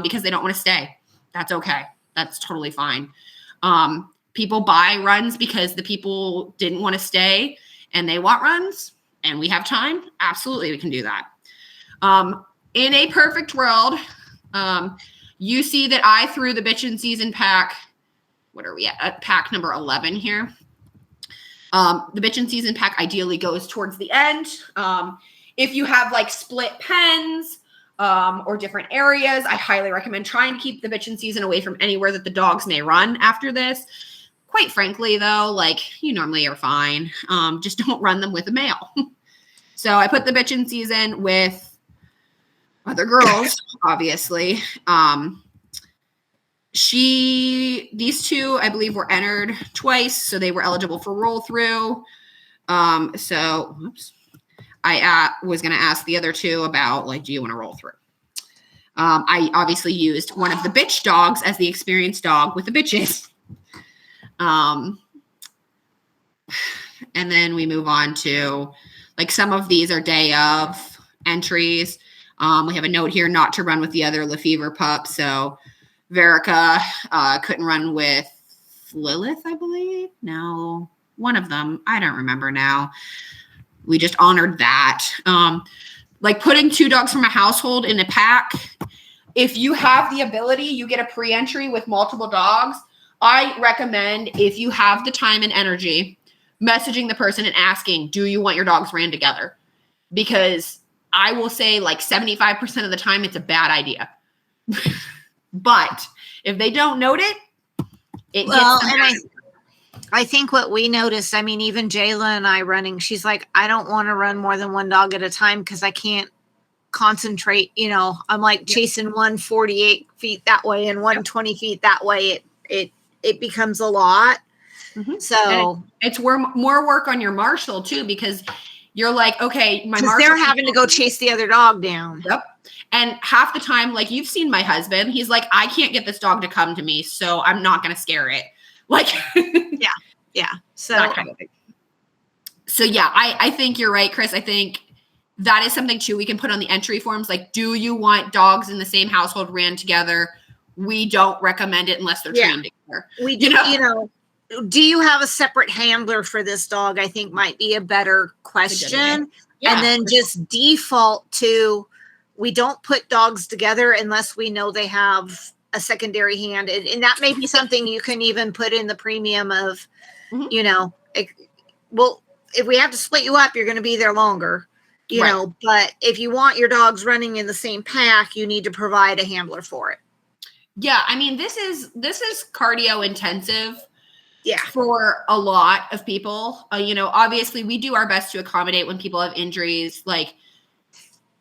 because they don't want to stay. That's okay. That's totally fine. People buy runs because the people didn't want to stay and they want runs and we have time. Absolutely, we can do that. In a perfect world, you see that I threw the bitchin' season pack. What are we at pack number 11 here? The bitchin' season pack ideally goes towards the end. If you have like split pens or different areas, I highly recommend trying to keep the bitchin' season away from anywhere that the dogs may run after this. Quite frankly, though, like you normally are fine. Just don't run them with a male. So I put the bitchin' season with other girls, obviously. These 2, I believe, were entered twice, so they were eligible for roll through. I was going to ask the other 2 about, like, do you want to roll through? I obviously used one of the bitch dogs as the experienced dog with the bitches. And then we move on to, like, some of these are day of entries. We have a note here not to run with the other Lefevre pup. So Verica couldn't run with Lilith, I believe. No, one of them. I don't remember now. We just honored that. Like putting 2 dogs from a household in a pack, if you have the ability, you get a pre-entry with multiple dogs. I recommend, if you have the time and energy, messaging the person and asking, do you want your dogs ran together? Because I will say like 75% of the time it's a bad idea. But if they don't note it, it Well, gets them and I think what we noticed, I mean, even Jayla and I running, she's like, I don't want to run more than one dog at a time because I can't concentrate. You know, I'm like chasing 148 feet that way and 120 feet that way. It becomes a lot. Mhm. So it's more work on your marshal too, because you're like, okay, my because marshal. they're having to go chase the other dog down. Yep. And half the time, like you've seen my husband, he's like, I can't get this dog to come to me, so I'm not going to scare it. Like, Yeah. So that kind of thing. So yeah, I think you're right, Chris. I think that is something too we can put on the entry forms. Like, do you want dogs in the same household ran together? We don't recommend it unless they're trained together. we do, you know, do you have a separate handler for this dog? I think might be a better question. Yeah, and then just default to, we don't put dogs together unless we know they have a secondary hand. And that may be something you can even put in the premium of, Mhm. you know, well, if we have to split you up, you're going to be there longer, you Right. know, but if you want your dogs running in the same pack, you need to provide a handler for it. Yeah, I mean, this is cardio intensive. Yeah. For a lot of people. You know, obviously we do our best to accommodate when people have injuries. Like,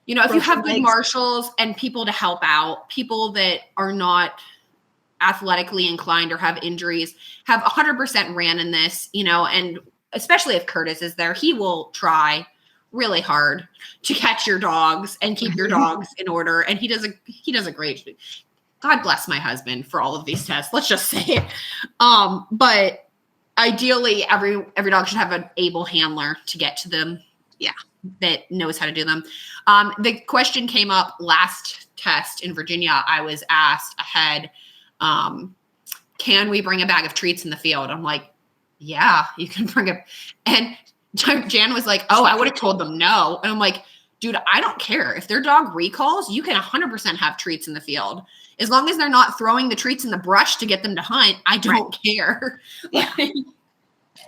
you know, if you have good marshals and people to help out, people that are not athletically inclined or have injuries have 100% ran in this, you know, and especially if Curtis is there, he will try really hard to catch your dogs and keep your dogs in order. And he does a great, God bless my husband for all of these tests. Let's just say it. But ideally every dog should have an able handler to get to them. Yeah. That knows how to do them. The question came up last test in Virginia. I was asked ahead, can we bring a bag of treats in the field? I'm like, yeah, you can bring it. And Jan was like, oh, I would have told them no. And I'm like, dude, I don't care. If their dog recalls, you can 100% have treats in the field. As long as they're not throwing the treats in the brush to get them to hunt, I don't care. Yeah.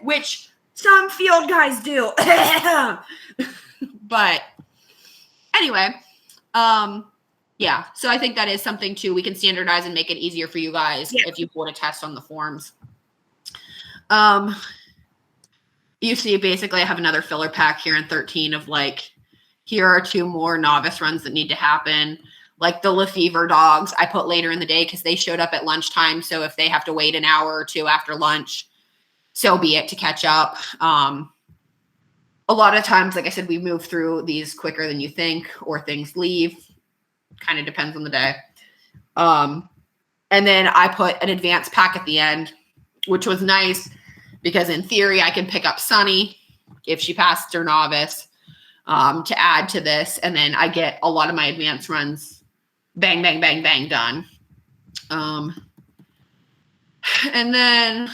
Which some field guys do. But anyway, yeah. So I think that is something too we can standardize and make it easier for you guys if you want to test on the forms. You see, basically, I have another filler pack here in 13 of like, here are 2 more novice runs that need to happen. Like the Lefevre dogs, I put later in the day because they showed up at lunchtime. So if they have to wait an hour or 2 after lunch, so be it to catch up. A lot of times, like I said, we move through these quicker than you think, or things leave. Kind of depends on the day. And then I put an advanced pack at the end, which was nice because in theory, I can pick up Sunny if she passed her novice to add to this. And then I get a lot of my advanced runs bang, bang, bang, bang done. And then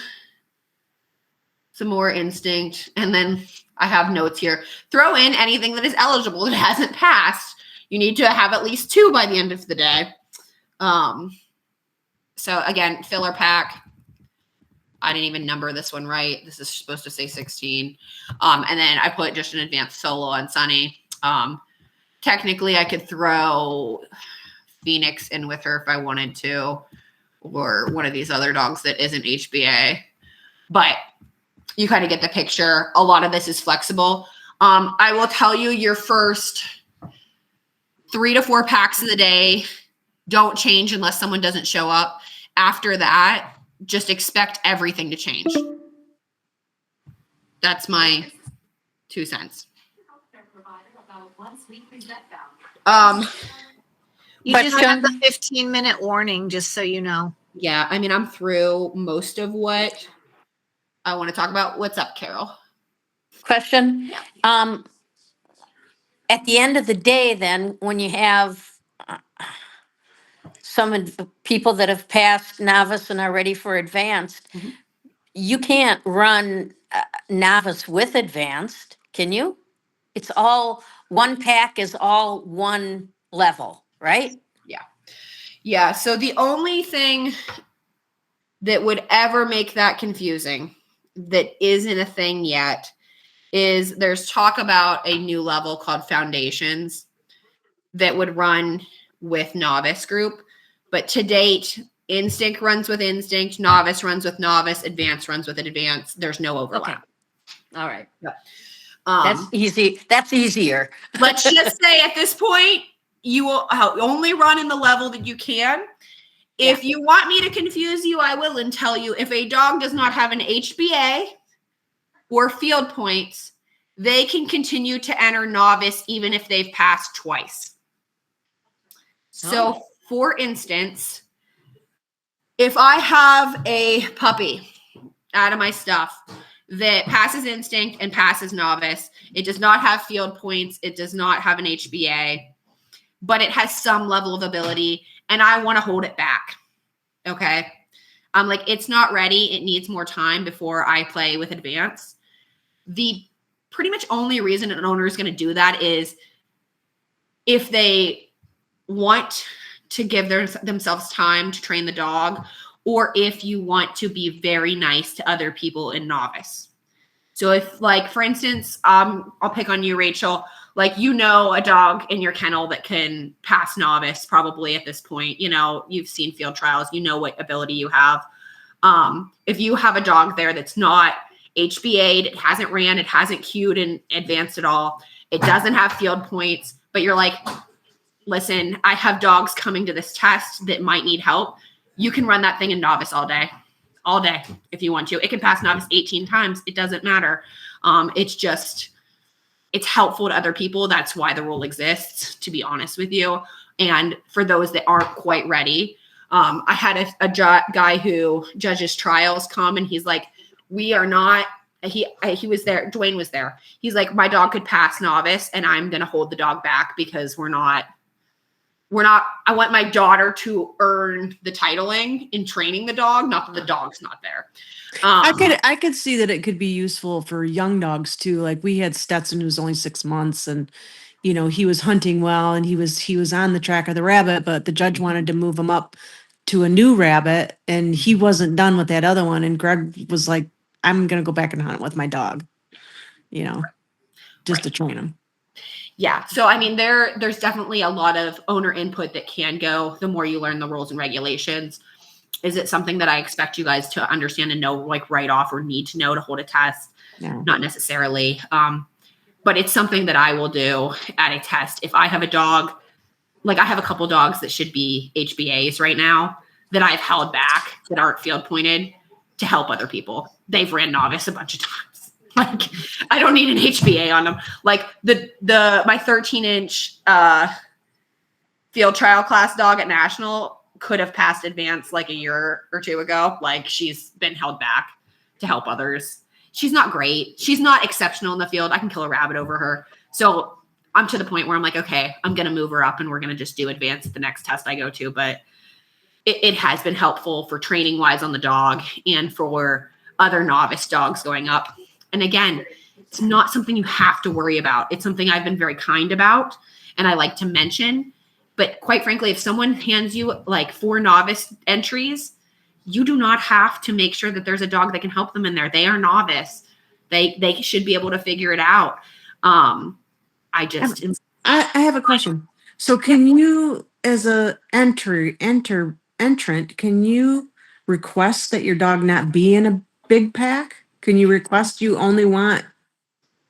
some more instinct. And then I have notes here. Throw in anything that is eligible that hasn't passed. You need to have at least 2 by the end of the day. So again, filler pack. I didn't even number this one right. This is supposed to say 16. And then I put just an advanced solo on Sunny. Technically, I could throw Phoenix in with her if I wanted to, or one of these other dogs that isn't HBA. But you kind of get the picture. A lot of this is flexible. I will tell you, your first 3 to 4 packs of the day don't change unless someone doesn't show up. After that, just expect everything to change. That's my 2 cents. You just have the 15-minute warning, just so you know. Yeah, I mean, I'm through most of what I want to talk about. What's up, Carol? Question. At the end of the day, then, when you have people that have passed novice and are ready for advanced, Mhm. you can't run novice with advanced, can you? It's all one pack is all one level, right? Yeah. So the only thing that would ever make that confusing that isn't a thing yet is there's talk about a new level called Foundations that would run with Novice group. But to date, Instinct runs with Instinct, Novice runs with Novice, Advanced runs with Advanced. There's no overlap. All right. Um, That's easy. That's easier. let's just say at this point, you will only run in the level that you can. If you want me to confuse you, I will and tell you if a dog does not have an HBA or field points, they can continue to enter Novice even if they've passed twice. So, for instance, if I have a puppy out of my stuff that passes Instinct and passes Novice, it does not have field points, it does not have an HBA, but it has some level of ability, and I want to hold it back. Okay. I'm like, it's not ready. It needs more time before I play with Advance. The pretty much only reason an owner is going to do that is if they want to give themselves time to train the dog, or if you want to be very nice to other people in Novice. So if, like, for instance, I'll pick on you, Rachel, like, you know, a dog in your kennel that can pass Novice probably at this point, you know, you've seen field trials, you know what ability you have. If you have a dog there that's not HBA'd, it hasn't ran, it hasn't queued and Advanced at all, it doesn't have field points, but you're like, listen, I have dogs coming to this test that might need help. You can run that thing in Novice all day if you want to. It can pass Novice 18 times. It doesn't matter. It's helpful to other people. That's why the rule exists, to be honest with you. And for those that aren't quite ready, I had a guy who judges trials come, and he's like, we are not, he was there, Dwayne was there. He's like, my dog could pass Novice and I'm going to hold the dog back because we're not, I want my daughter to earn the titling in training the dog, not that the dog's not there. I could see that it could be useful for young dogs too. Like we had Stetson, who was only 6 months, and you know, he was hunting well and he was on the track of the rabbit, but the judge wanted to move him up to a new rabbit and he wasn't done with that other one. And Greg was like, I'm gonna go back and hunt with my dog, you know, just to train him. Yeah. So, I mean, there's definitely a lot of owner input that can go the more you learn the rules and regulations. Is it something that I expect you guys to understand and know, like, right off, or need to know to hold a test? No. Not necessarily. But it's something that I will do at a test. If I have a dog, like I have a couple dogs that should be HBAs right now that I've held back that aren't field pointed to help other people. They've ran Novice a bunch of times. Like, I don't need an HBA on them. Like my 13-inch field trial class dog at National could have passed Advanced like a year or two ago. Like, she's been held back to help others. She's not great. She's not exceptional in the field. I can kill a rabbit over her. So I'm to the point where I'm like, okay, I'm going to move her up and we're going to just do Advanced at the next test I go to. But it has been helpful for training wise on the dog and for other novice dogs going up. And again, it's not something you have to worry about. It's something I've been very kind about and I like to mention. But quite frankly, if someone hands you like 4 novice entries, you do not have to make sure that there's a dog that can help them in there. They are novice. They should be able to figure it out. I have a question. So can you, as a entrant, can you request that your dog not be in a big pack? Can you request you only want,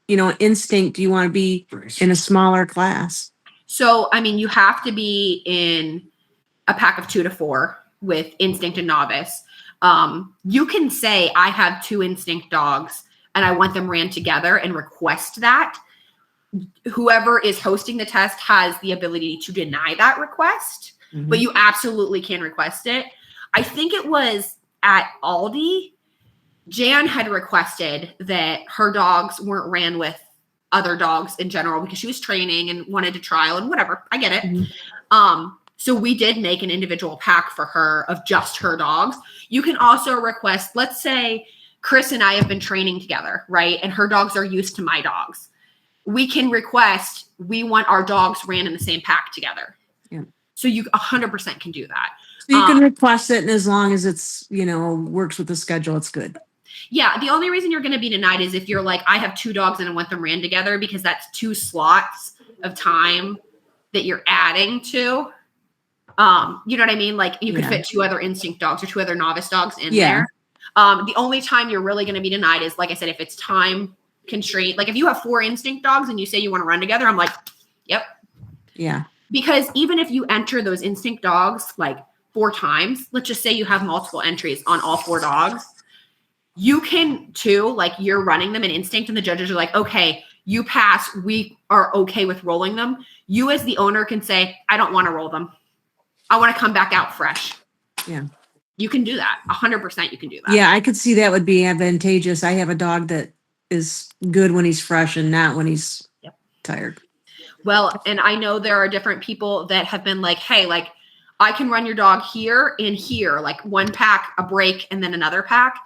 instinct? Do you want to be in a smaller class? So, I mean, you have to be in a pack of 2 to 4 with instinct and novice. You can say, I have 2 instinct dogs and I want them ran together and request that. Whoever is hosting the test has the ability to deny that request, but you absolutely can request it. I think it was at Aldi, Jan had requested that her dogs weren't ran with other dogs in general because she was training and wanted to trial and whatever. I get it. So we did make an individual pack for her of just her dogs. You can also request, let's say Chris and I have been training together, right? And her dogs are used to my dogs. We can request, we want our dogs ran in the same pack together. Yeah. So you 100% can do that. So you can request it, and as long as it's, works with the schedule, it's good. Yeah, the only reason you're going to be denied is if you're like, I have 2 dogs and I want them ran together, because that's 2 slots of time that you're adding to. You know what I mean? Like you could fit 2 other instinct dogs or 2 other novice dogs in there. The only time you're really going to be denied is, like I said, if it's time constraint. Like if you have 4 instinct dogs and you say you want to run together, I'm like, yep. Yeah. Because even if you enter those instinct dogs like 4 times, let's just say you have multiple entries on all 4 dogs, you can too, like you're running them in instinct and the judges are like, okay, you pass, we are okay with rolling them. You as the owner can say, I don't want to roll them. I want to come back out fresh. Yeah. You can do that. 100% you can do that. Yeah, I could see that would be advantageous. I have a dog that is good when he's fresh and not when he's tired. Well, and I know there are different people that have been like, hey, like I can run your dog here and here, like 1 pack, a break, and then another pack.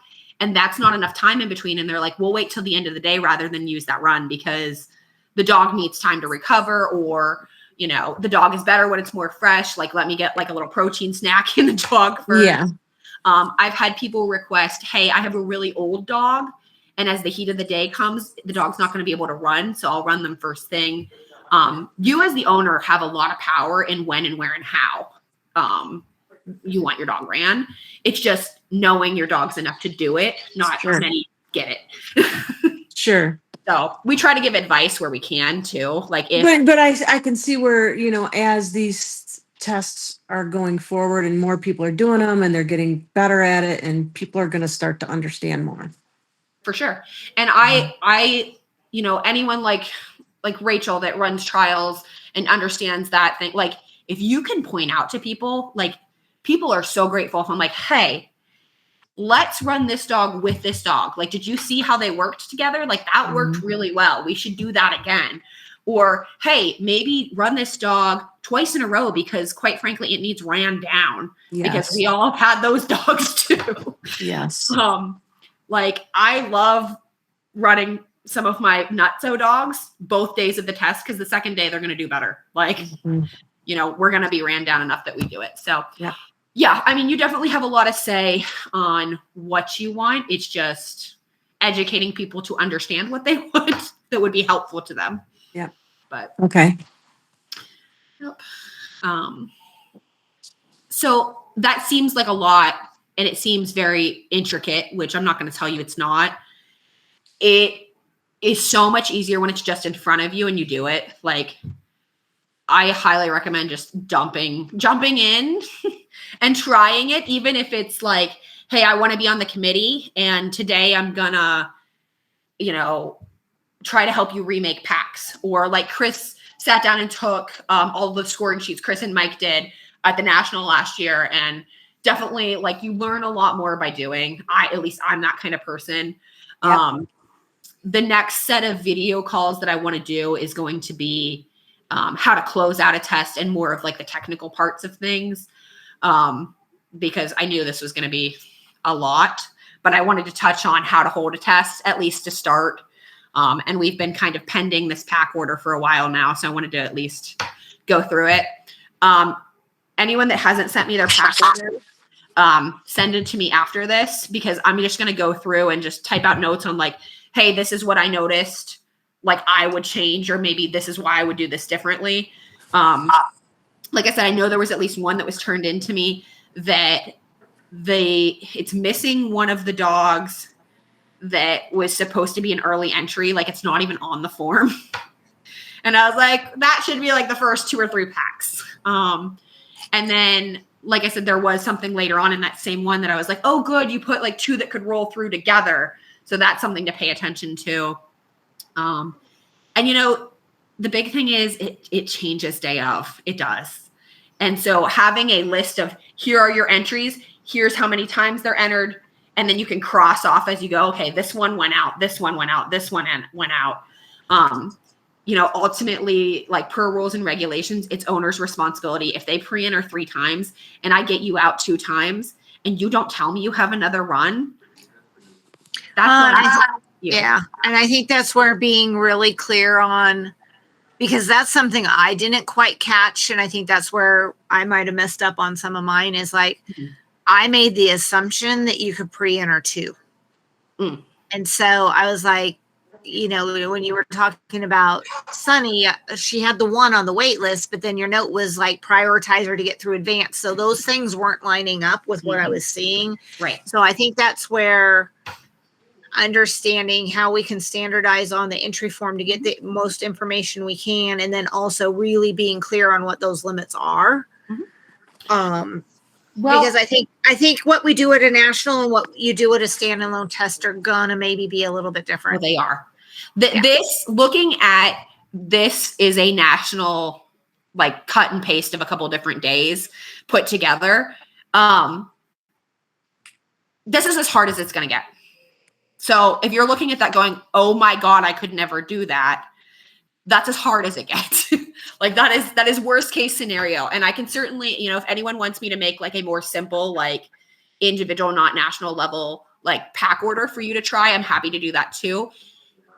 And that's not enough time in between. And they're like, we'll wait till the end of the day rather than use that run because the dog needs time to recover, or, the dog is better when it's more fresh. Like, let me get like a little protein snack in the dog first. Yeah. I've had people request, hey, I have a really old dog. And as the heat of the day comes, the dog's not going to be able to run. So I'll run them first thing. You as the owner have a lot of power in when and where and how you want your dog ran. It's just knowing your dog's enough to do it, not many get it. Sure. So we try to give advice where we can too. Like but I can see where, as these tests are going forward and more people are doing them and they're getting better at it and people are going to start to understand more. For sure. And I, anyone like Rachel that runs trials and understands that thing, like if you can point out to people, like people are so grateful if I'm like, hey, let's run this dog with this dog. Like, did you see how they worked together? Like that worked really well. We should do that again. Or, hey, maybe run this dog twice in a row because quite frankly, it needs ran down because we all have had those dogs too. Yes. Like I love running some of my nutso dogs both days of the test because the second day they're going to do better. Like, we're going to be ran down enough that we do it. So yeah, I mean, you definitely have a lot to say on what you want. It's just educating people to understand what they want that would be helpful to them. Yeah. But okay. Yep. So that seems like a lot and it seems very intricate, which I'm not going to tell you it's not. It is so much easier when it's just in front of you and you do it. Like I highly recommend just jumping in and trying it, even if it's like, hey, I want to be on the committee and today I'm gonna, try to help you remake packs. Or like Chris sat down and took all the scoring sheets Chris and Mike did at the national last year. And definitely like you learn a lot more by doing. At least I'm that kind of person. Yep. The next set of video calls that I want to do is going to be how to close out a test and more of like the technical parts of things. Because I knew this was going to be a lot, but I wanted to touch on how to hold a test, at least to start. And we've been kind of pending this pack order for a while now. So I wanted to at least go through it. Anyone that hasn't sent me their pack order, send it to me after this, because I'm just going to go through and just type out notes on like, hey, this is what I noticed. Like I would change, or maybe this is why I would do this differently. Like I said, I know there was at least one that was turned into me that it's missing one of the dogs that was supposed to be an early entry. Like it's not even on the form. And I was like, that should be like the first 2 or 3 packs. And then, like I said, there was something later on in that same one that I was like, oh, good. You put like 2 that could roll through together. So that's something to pay attention to. And the big thing is it changes day of. It does. And so having a list of here are your entries, here's how many times they're entered, and then you can cross off as you go, okay, this one went out, this one went out, this one went out. Ultimately, like per rules and regulations, it's owner's responsibility. If they pre-enter 3 times and I get you out 2 times and you don't tell me you have another run, that's yeah. And I think that's where being really clear on because that's something I didn't quite catch. And I think that's where I might have messed up on some of mine is like, I made the assumption that you could pre-enter 2. And so I was like, you know, when you were talking about Sunny, she had the 1 on the wait list, but then your note was like prioritize her to get through advance. So those things weren't lining up with what I was seeing. Right. So I think that's where understanding how we can standardize on the entry form to get the most information we can, and then also really being clear on what those limits are. Because I think what we do at a national and what you do at a standalone test are gonna maybe be a little bit different. Well, they are. This, looking at this, is a national, like, cut and paste of a couple different days put together. This is as hard as it's going to get. So if you're looking at that going, oh my God, I could never do that, that's as hard as it gets. Like that is worst case scenario. And I can certainly, if anyone wants me to make like a more simple, like individual, not national level, like pack order for you to try, I'm happy to do that too.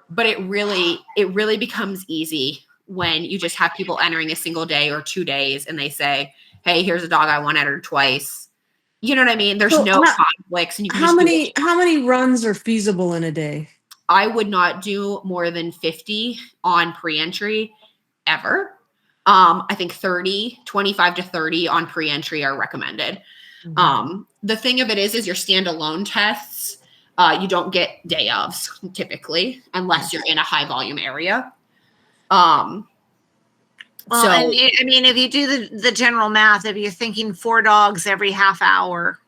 But it really becomes easy when you just have people entering a single day or 2 days and they say, hey, here's a dog I want entered twice. You know what I mean? There's no conflicts. And you can how many runs are feasible in a day? I would not do more than 50 on pre-entry ever. I think 25 to 30 on pre-entry are recommended. The thing of it is your standalone tests, you don't get day ofs typically, unless you're in a high volume area. Well, I mean, if you do the general math, if you're thinking 4 dogs every half hour.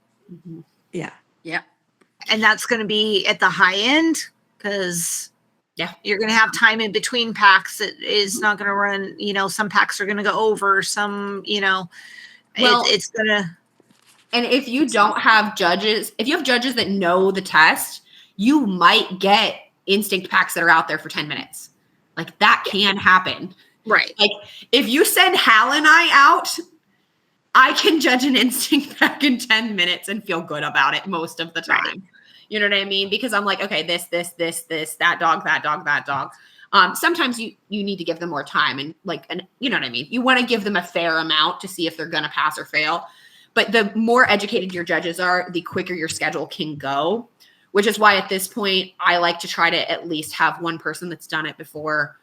Yeah. And that's going to be at the high end because you're going to have time in between packs. It is not going to run, some packs are going to go over some, it's going to. And if you don't have judges, if you have judges that know the test, you might get instinct packs that are out there for 10 minutes. Like that can happen. Right. Like if you send Hal and I out, I can judge an instinct pack in 10 minutes and feel good about it most of the time. Right. You know what I mean? Because I'm like, okay, this, that dog. Sometimes you need to give them more time and you know what I mean? You want to give them a fair amount to see if they're going to pass or fail. But the more educated your judges are, the quicker your schedule can go, which is why at this point, I like to try to at least have one person that's done it before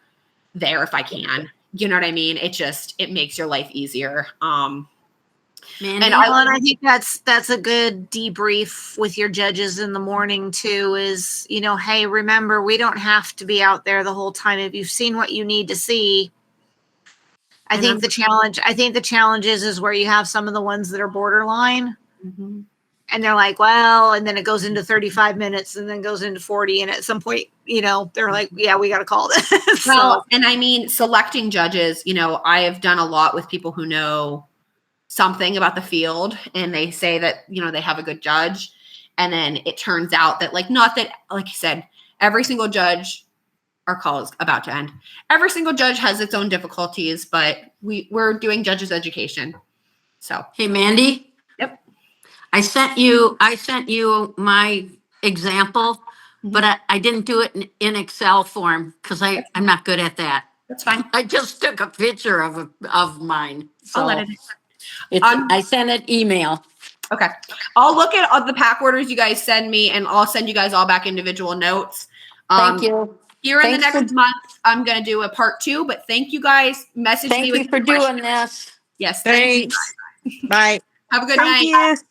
there if I can. You know what I mean? It makes your life easier. And I think that's a good debrief with your judges in the morning too, is, hey, remember, we don't have to be out there the whole time. If you've seen what you need to see, I think the challenge is where you have some of the ones that are borderline and they're like, well, and then it goes into 35 minutes and then goes into 40. And at some point, they're like, yeah, we got to call this. Well, and I mean, selecting judges, I have done a lot with people who know something about the field and they say that, they have a good judge. And then it turns out that not that, like I said, every single judge, our call is about to end. Every single judge has its own difficulties, but we're doing judges education. So, hey, Mandy. Yep. I sent you my example, but I didn't do it in Excel form because I'm not good at that. That's fine. I just took a picture of mine. So I'll let it. I sent it email. Okay. I'll look at all the pack orders you guys send me and I'll send you guys all back individual notes. Thank you. Here in the next month, I'm going to do a part 2, but thank you guys. Message me with Thank you for doing this. Yes. Thanks. Bye. Have a good night. Thank you.